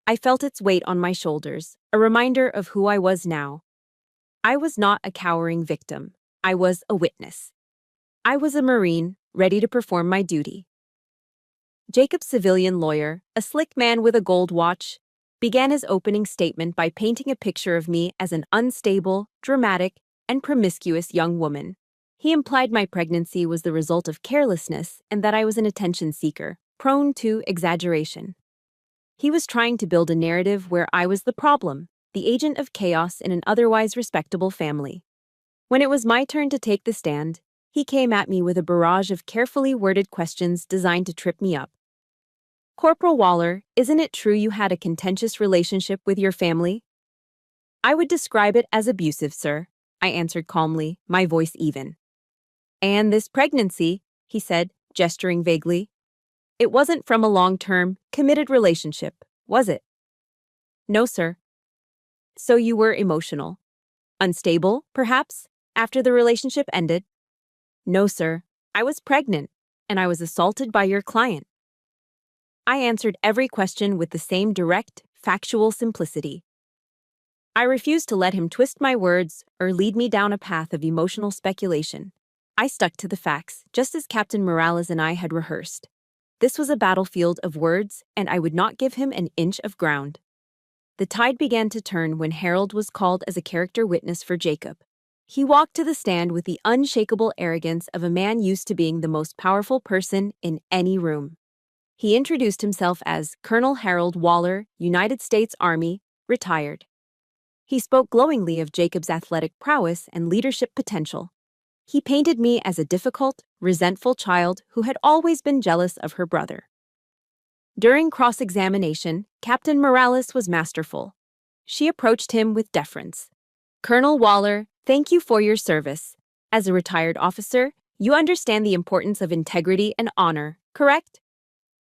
I felt its weight on my shoulders, a reminder of who I was now. I was not a cowering victim. I was a witness. I was a Marine, ready to perform my duty. Jacob's civilian lawyer, a slick man with a gold watch, began his opening statement by painting a picture of me as an unstable, dramatic, and promiscuous young woman. He implied my pregnancy was the result of carelessness and that I was an attention seeker, prone to exaggeration. He was trying to build a narrative where I was the problem, the agent of chaos in an otherwise respectable family. When it was my turn to take the stand, he came at me with a barrage of carefully worded questions designed to trip me up. "Corporal Waller, isn't it true you had a contentious relationship with your family?" "I would describe it as abusive, sir," I answered calmly, my voice even. "And this pregnancy," he said, gesturing vaguely, "it wasn't from a long-term, committed relationship, was it?" "No, sir." "So you were emotional. Unstable, perhaps, after the relationship ended?" "No, sir. I was pregnant, and I was assaulted by your client." I answered every question with the same direct, factual simplicity. I refused to let him twist my words or lead me down a path of emotional speculation. I stuck to the facts, just as Captain Morales and I had rehearsed. This was a battlefield of words, and I would not give him an inch of ground. The tide began to turn when Harold was called as a character witness for Jacob. He walked to the stand with the unshakable arrogance of a man used to being the most powerful person in any room. He introduced himself as Colonel Harold Waller, United States Army, retired. He spoke glowingly of Jacob's athletic prowess and leadership potential. He painted me as a difficult, resentful child who had always been jealous of her brother. During cross-examination, Captain Morales was masterful. She approached him with deference. "Colonel Waller, thank you for your service. As a retired officer, you understand the importance of integrity and honor, correct?"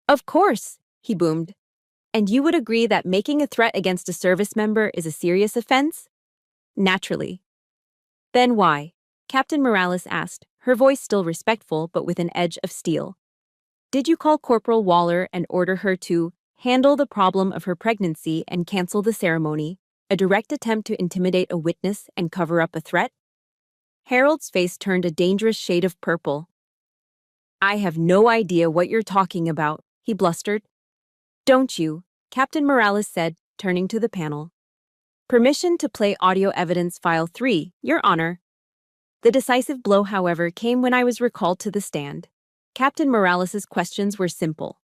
"Of course," he boomed. "And you would agree that making a threat against a service member is a serious offense?" "Naturally." "Then why?" Captain Morales asked, her voice still respectful but with an edge of steel. "Did you call Corporal Waller and order her to handle the problem of her pregnancy and cancel the ceremony, a direct attempt to intimidate a witness and cover up a threat?" Harold's face turned a dangerous shade of purple. "I have no idea what you're talking about," he blustered. "Don't you?" Captain Morales said, turning to the panel. "Permission to play audio evidence file 3, Your Honor." The decisive blow, however, came when I was recalled to the stand. Captain Morales's questions were simple.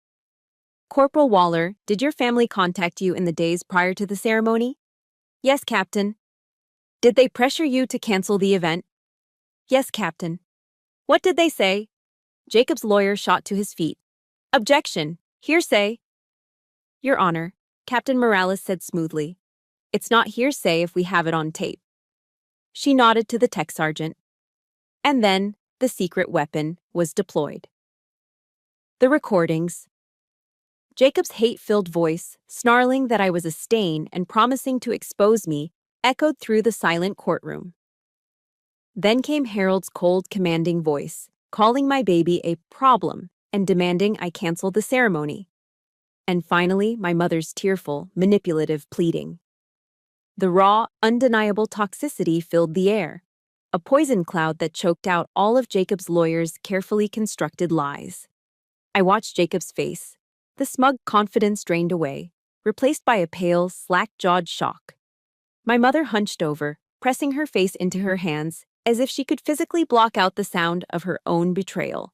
"Corporal Waller, did your family contact you in the days prior to the ceremony?" "Yes, Captain." "Did they pressure you to cancel the event?" "Yes, Captain." "What did they say?" Jacob's lawyer shot to his feet. "Objection! Hearsay!" "Your Honor," Captain Morales said smoothly, "it's not hearsay if we have it on tape." She nodded to the tech sergeant. And then, the secret weapon was deployed. The recordings. Jacob's hate-filled voice, snarling that I was a stain and promising to expose me, echoed through the silent courtroom. Then came Harold's cold, commanding voice, calling my baby a problem and demanding I cancel the ceremony. And finally, my mother's tearful, manipulative pleading. The raw, undeniable toxicity filled the air, a poison cloud that choked out all of Jacob's lawyer's carefully constructed lies. I watched Jacob's face. The smug confidence drained away, replaced by a pale, slack-jawed shock. My mother hunched over, pressing her face into her hands, as if she could physically block out the sound of her own betrayal.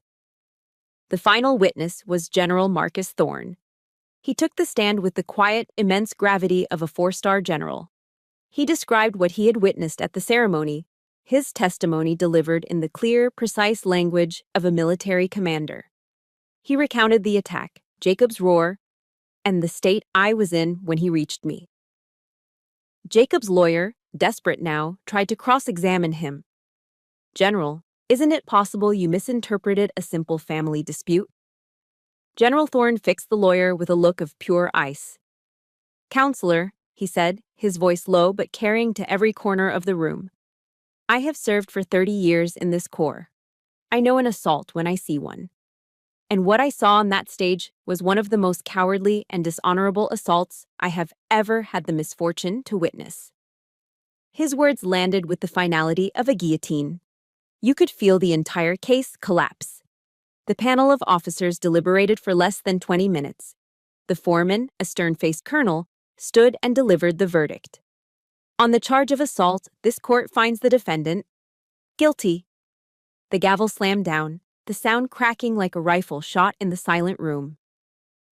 The final witness was General Marcus Thorne. He took the stand with the quiet, immense gravity of a 4-star general. He described what he had witnessed at the ceremony, his testimony delivered in the clear, precise language of a military commander. He recounted the attack, Jacob's roar, and the state I was in when he reached me. Jacob's lawyer, desperate now, tried to cross-examine him. "General, isn't it possible you misinterpreted a simple family dispute?" General Thorne fixed the lawyer with a look of pure ice. "Counselor," he said, his voice low but carrying to every corner of the room, "I have served for 30 years in this corps. I know an assault when I see one. And what I saw on that stage was one of the most cowardly and dishonorable assaults I have ever had the misfortune to witness." His words landed with the finality of a guillotine. You could feel the entire case collapse. The panel of officers deliberated for less than 20 minutes. The foreman, a stern-faced colonel, stood and delivered the verdict. "On the charge of assault, this court finds the defendant guilty." The gavel slammed down, the sound cracking like a rifle shot in the silent room.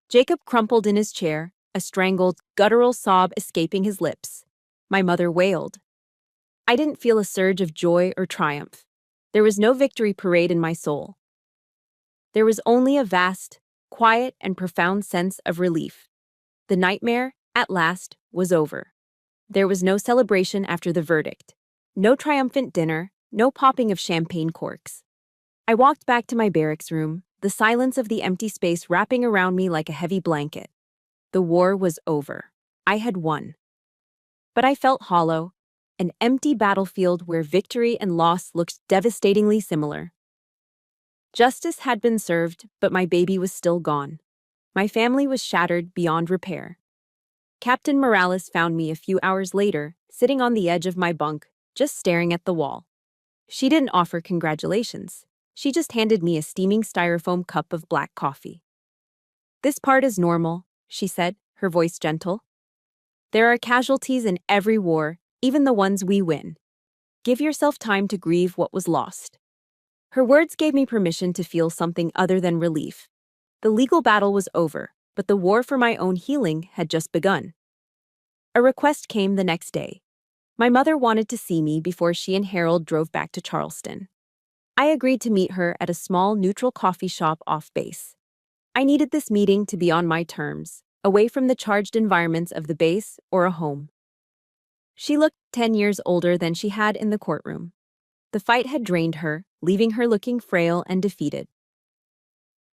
Jacob crumpled in his chair, a strangled, guttural sob escaping his lips. My mother wailed. I didn't feel a surge of joy or triumph. There was no victory parade in my soul. There was only a vast, quiet, and profound sense of relief. The nightmare, at last, was over. There was no celebration after the verdict. No triumphant dinner, no popping of champagne corks. I walked back to my barracks room, the silence of the empty space wrapping around me like a heavy blanket. The war was over. I had won. But I felt hollow, an empty battlefield where victory and loss looked devastatingly similar. Justice had been served, but my baby was still gone. My family was shattered beyond repair. Captain Morales found me a few hours later, sitting on the edge of my bunk, just staring at the wall. She didn't offer congratulations. She just handed me a steaming styrofoam cup of black coffee. "This part is normal," she said, her voice gentle. There are casualties in every war, even the ones we win. Give yourself time to grieve what was lost. Her words gave me permission to feel something other than relief. The legal battle was over, but the war for my own healing had just begun. A request came the next day. My mother wanted to see me before she and Harold drove back to Charleston. I agreed to meet her at a small neutral coffee shop off base. I needed this meeting to be on my terms, away from the charged environments of the base or a home. She looked 10 years older than she had in the courtroom. The fight had drained her, leaving her looking frail and defeated.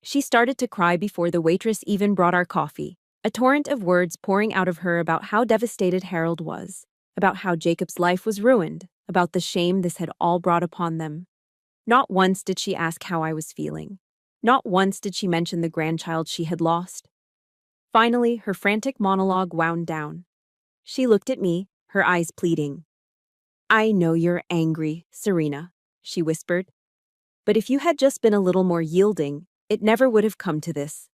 She started to cry before the waitress even brought our coffee, a torrent of words pouring out of her about how devastated Harold was, about how Jacob's life was ruined, about the shame this had all brought upon them. Not once did she ask how I was feeling. Not once did she mention the grandchild she had lost. Finally, her frantic monologue wound down. She looked at me, her eyes pleading. "I know you're angry, Serena," she whispered. "But if you had just been a little more yielding, it never would have come to this."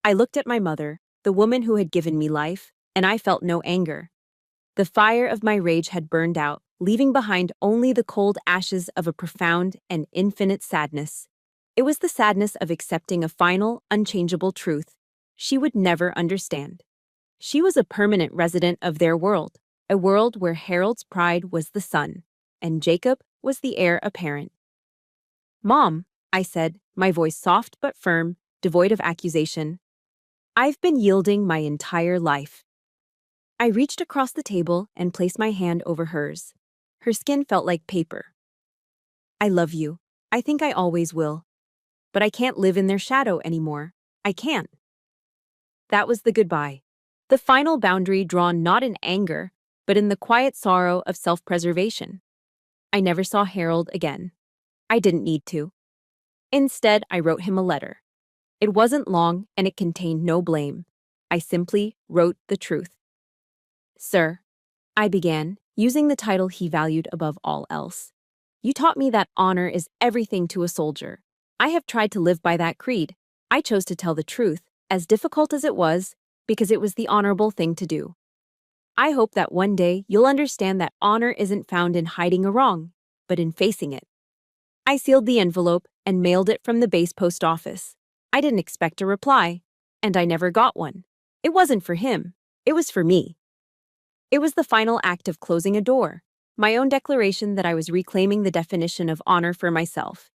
I looked at my mother, the woman who had given me life, and I felt no anger. The fire of my rage had burned out, leaving behind only the cold ashes of a profound and infinite sadness. It was the sadness of accepting a final, unchangeable truth. She would never understand. She was a permanent resident of their world, a world where Harold's pride was the son, and Jacob was the heir apparent. "Mom," I said, my voice soft but firm, devoid of accusation, "I've been yielding my entire life." I reached across the table and placed my hand over hers. Her skin felt like paper. "I love you. I think I always will. But I can't live in their shadow anymore. I can't." That was the goodbye. The final boundary drawn not in anger, but in the quiet sorrow of self-preservation. I never saw Harold again. I didn't need to. Instead, I wrote him a letter. It wasn't long and it contained no blame. I simply wrote the truth. "Sir," I began, using the title he valued above all else. "You taught me that honor is everything to a soldier. I have tried to live by that creed. I chose to tell the truth, as difficult as it was, because it was the honorable thing to do. I hope that one day you'll understand that honor isn't found in hiding a wrong, but in facing it." I sealed the envelope and mailed it from the base post office. I didn't expect a reply, and I never got one. It wasn't for him. It was for me. It was the final act of closing a door, my own declaration that I was reclaiming the definition of honor for myself.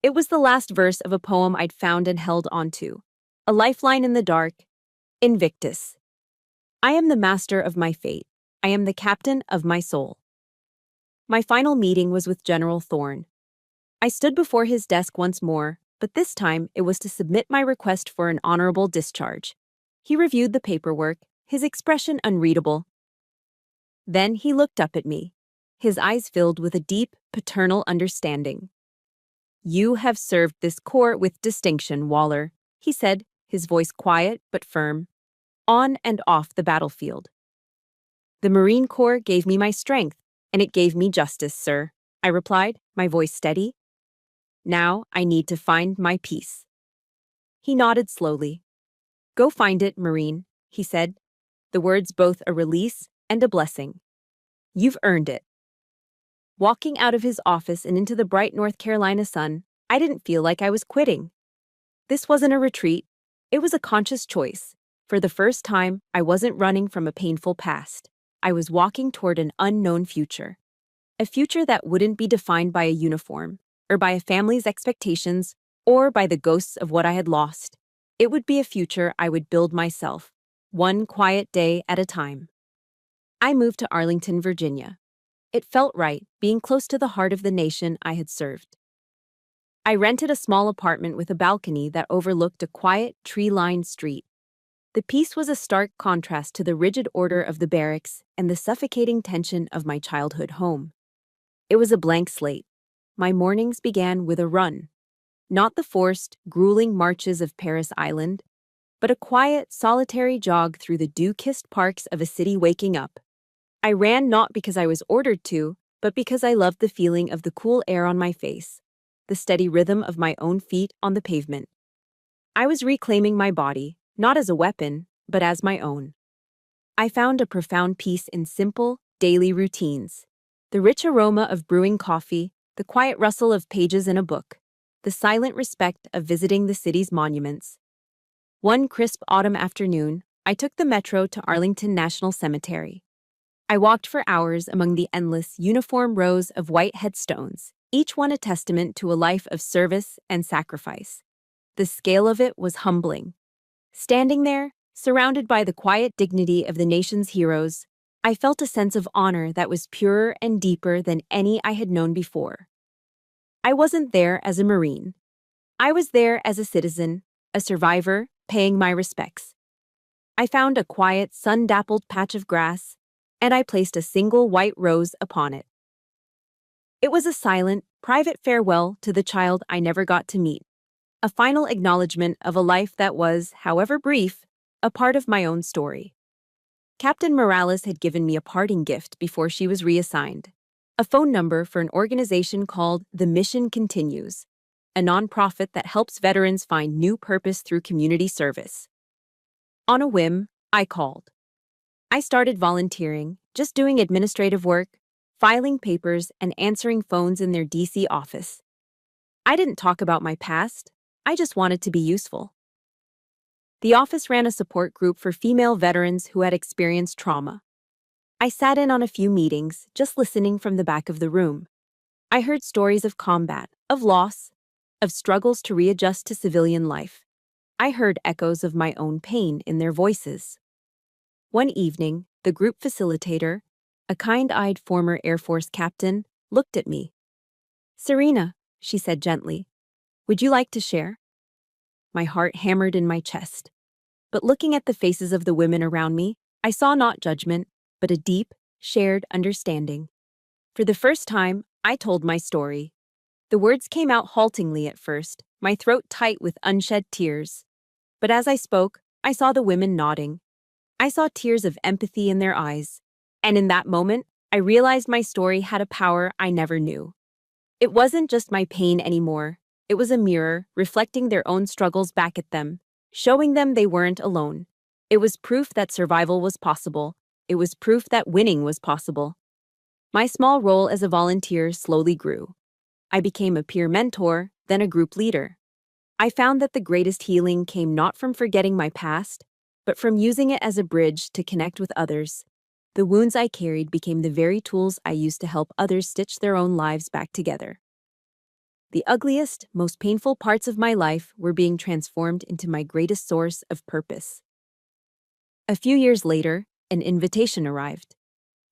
It was the last verse of a poem I'd found and held onto, a lifeline in the dark, Invictus. I am the master of my fate. I am the captain of my soul. My final meeting was with General Thorne. I stood before his desk once more, but this time it was to submit my request for an honorable discharge. He reviewed the paperwork, his expression unreadable. Then he looked up at me, his eyes filled with a deep, paternal understanding. "You have served this corps with distinction, Waller," he said, his voice quiet but firm, "on and off the battlefield." "The Marine Corps gave me my strength, and it gave me justice, sir," I replied, my voice steady. "Now I need to find my peace." He nodded slowly. "Go find it, Marine," he said, the words both a release and a blessing. "You've earned it." Walking out of his office and into the bright North Carolina sun, I didn't feel like I was quitting. This wasn't a retreat. It was a conscious choice. For the first time, I wasn't running from a painful past. I was walking toward an unknown future. A future that wouldn't be defined by a uniform, or by a family's expectations, or by the ghosts of what I had lost. It would be a future I would build myself, one quiet day at a time. I moved to Arlington, Virginia. It felt right, being close to the heart of the nation I had served. I rented a small apartment with a balcony that overlooked a quiet, tree-lined street. The peace was a stark contrast to the rigid order of the barracks and the suffocating tension of my childhood home. It was a blank slate. My mornings began with a run. Not the forced, grueling marches of Paris Island, but a quiet, solitary jog through the dew-kissed parks of a city waking up. I ran not because I was ordered to, but because I loved the feeling of the cool air on my face, the steady rhythm of my own feet on the pavement. I was reclaiming my body, not as a weapon, but as my own. I found a profound peace in simple, daily routines. The rich aroma of brewing coffee, the quiet rustle of pages in a book, the silent respect of visiting the city's monuments. One crisp autumn afternoon, I took the metro to Arlington National Cemetery. I walked for hours among the endless, uniform rows of white headstones, each one a testament to a life of service and sacrifice. The scale of it was humbling. Standing there, surrounded by the quiet dignity of the nation's heroes, I felt a sense of honor that was purer and deeper than any I had known before. I wasn't there as a Marine. I was there as a citizen, a survivor, paying my respects. I found a quiet, sun-dappled patch of grass, and I placed a single white rose upon it. It was a silent, private farewell to the child I never got to meet, a final acknowledgement of a life that was, however brief, a part of my own story. Captain Morales had given me a parting gift before she was reassigned, a phone number for an organization called The Mission Continues, a nonprofit that helps veterans find new purpose through community service. On a whim, I called. I started volunteering, just doing administrative work, filing papers, and answering phones in their DC office. I didn't talk about my past, I just wanted to be useful. The office ran a support group for female veterans who had experienced trauma. I sat in on a few meetings, just listening from the back of the room. I heard stories of combat, of loss, of struggles to readjust to civilian life. I heard echoes of my own pain in their voices. One evening, the group facilitator, a kind-eyed former Air Force captain, looked at me. "Serena," she said gently, "would you like to share?" My heart hammered in my chest. But looking at the faces of the women around me, I saw not judgment, but a deep, shared understanding. For the first time, I told my story. The words came out haltingly at first, my throat tight with unshed tears. But as I spoke, I saw the women nodding. I saw tears of empathy in their eyes. And in that moment, I realized my story had a power I never knew. It wasn't just my pain anymore. It was a mirror, reflecting their own struggles back at them, showing them they weren't alone. It was proof that survival was possible. It was proof that winning was possible. My small role as a volunteer slowly grew. I became a peer mentor, then a group leader. I found that the greatest healing came not from forgetting my past, but from using it as a bridge to connect with others. The wounds I carried became the very tools I used to help others stitch their own lives back together. The ugliest, most painful parts of my life were being transformed into my greatest source of purpose. A few years later, an invitation arrived.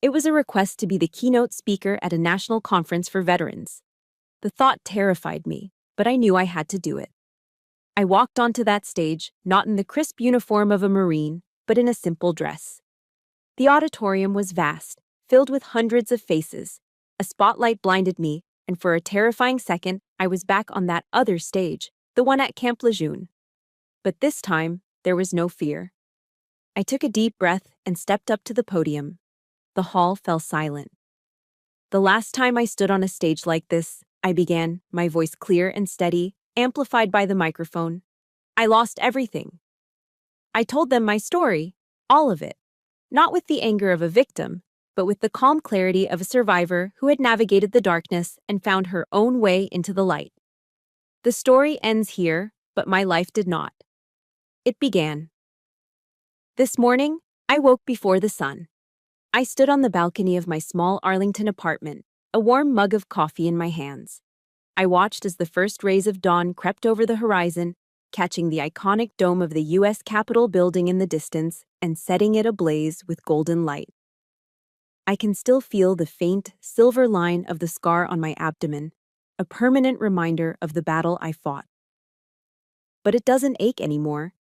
It was a request to be the keynote speaker at a national conference for veterans. The thought terrified me, but I knew I had to do it. I walked onto that stage, not in the crisp uniform of a Marine, but in a simple dress. The auditorium was vast, filled with hundreds of faces. A spotlight blinded me, and for a terrifying second, I was back on that other stage, the one at Camp Lejeune. But this time, there was no fear. I took a deep breath and stepped up to the podium. The hall fell silent. "The last time I stood on a stage like this," I began, my voice clear and steady, amplified by the microphone, "I lost everything." I told them my story, all of it, not with the anger of a victim, but with the calm clarity of a survivor who had navigated the darkness and found her own way into the light. The story ends here, but my life did not. It began. This morning, I woke before the sun. I stood on the balcony of my small Arlington apartment, a warm mug of coffee in my hands. I watched as the first rays of dawn crept over the horizon, catching the iconic dome of the U.S. Capitol building in the distance and setting it ablaze with golden light. I can still feel the faint, silver line of the scar on my abdomen, a permanent reminder of the battle I fought. But it doesn't ache anymore.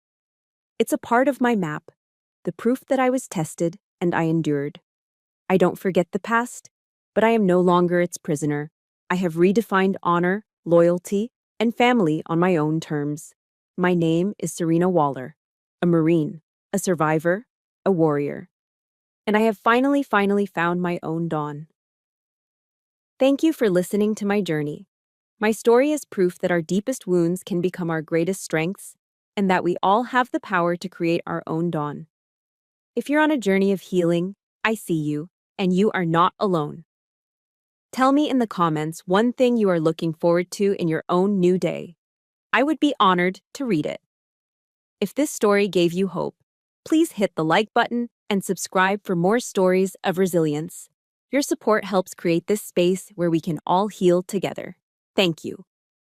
It's a part of my map, the proof that I was tested and I endured. I don't forget the past, but I am no longer its prisoner. I have redefined honor, loyalty, and family on my own terms. My name is Serena Waller, a Marine, a survivor, a warrior. And I have finally found my own dawn. Thank you for listening to my journey. My story is proof that our deepest wounds can become our greatest strengths, and that we all have the power to create our own dawn. If you're on a journey of healing, I see you, and you are not alone. Tell me in the comments one thing you are looking forward to in your own new day. I would be honored to read it. If this story gave you hope, please hit the like button and subscribe for more stories of resilience. Your support helps create this space where we can all heal together. Thank you.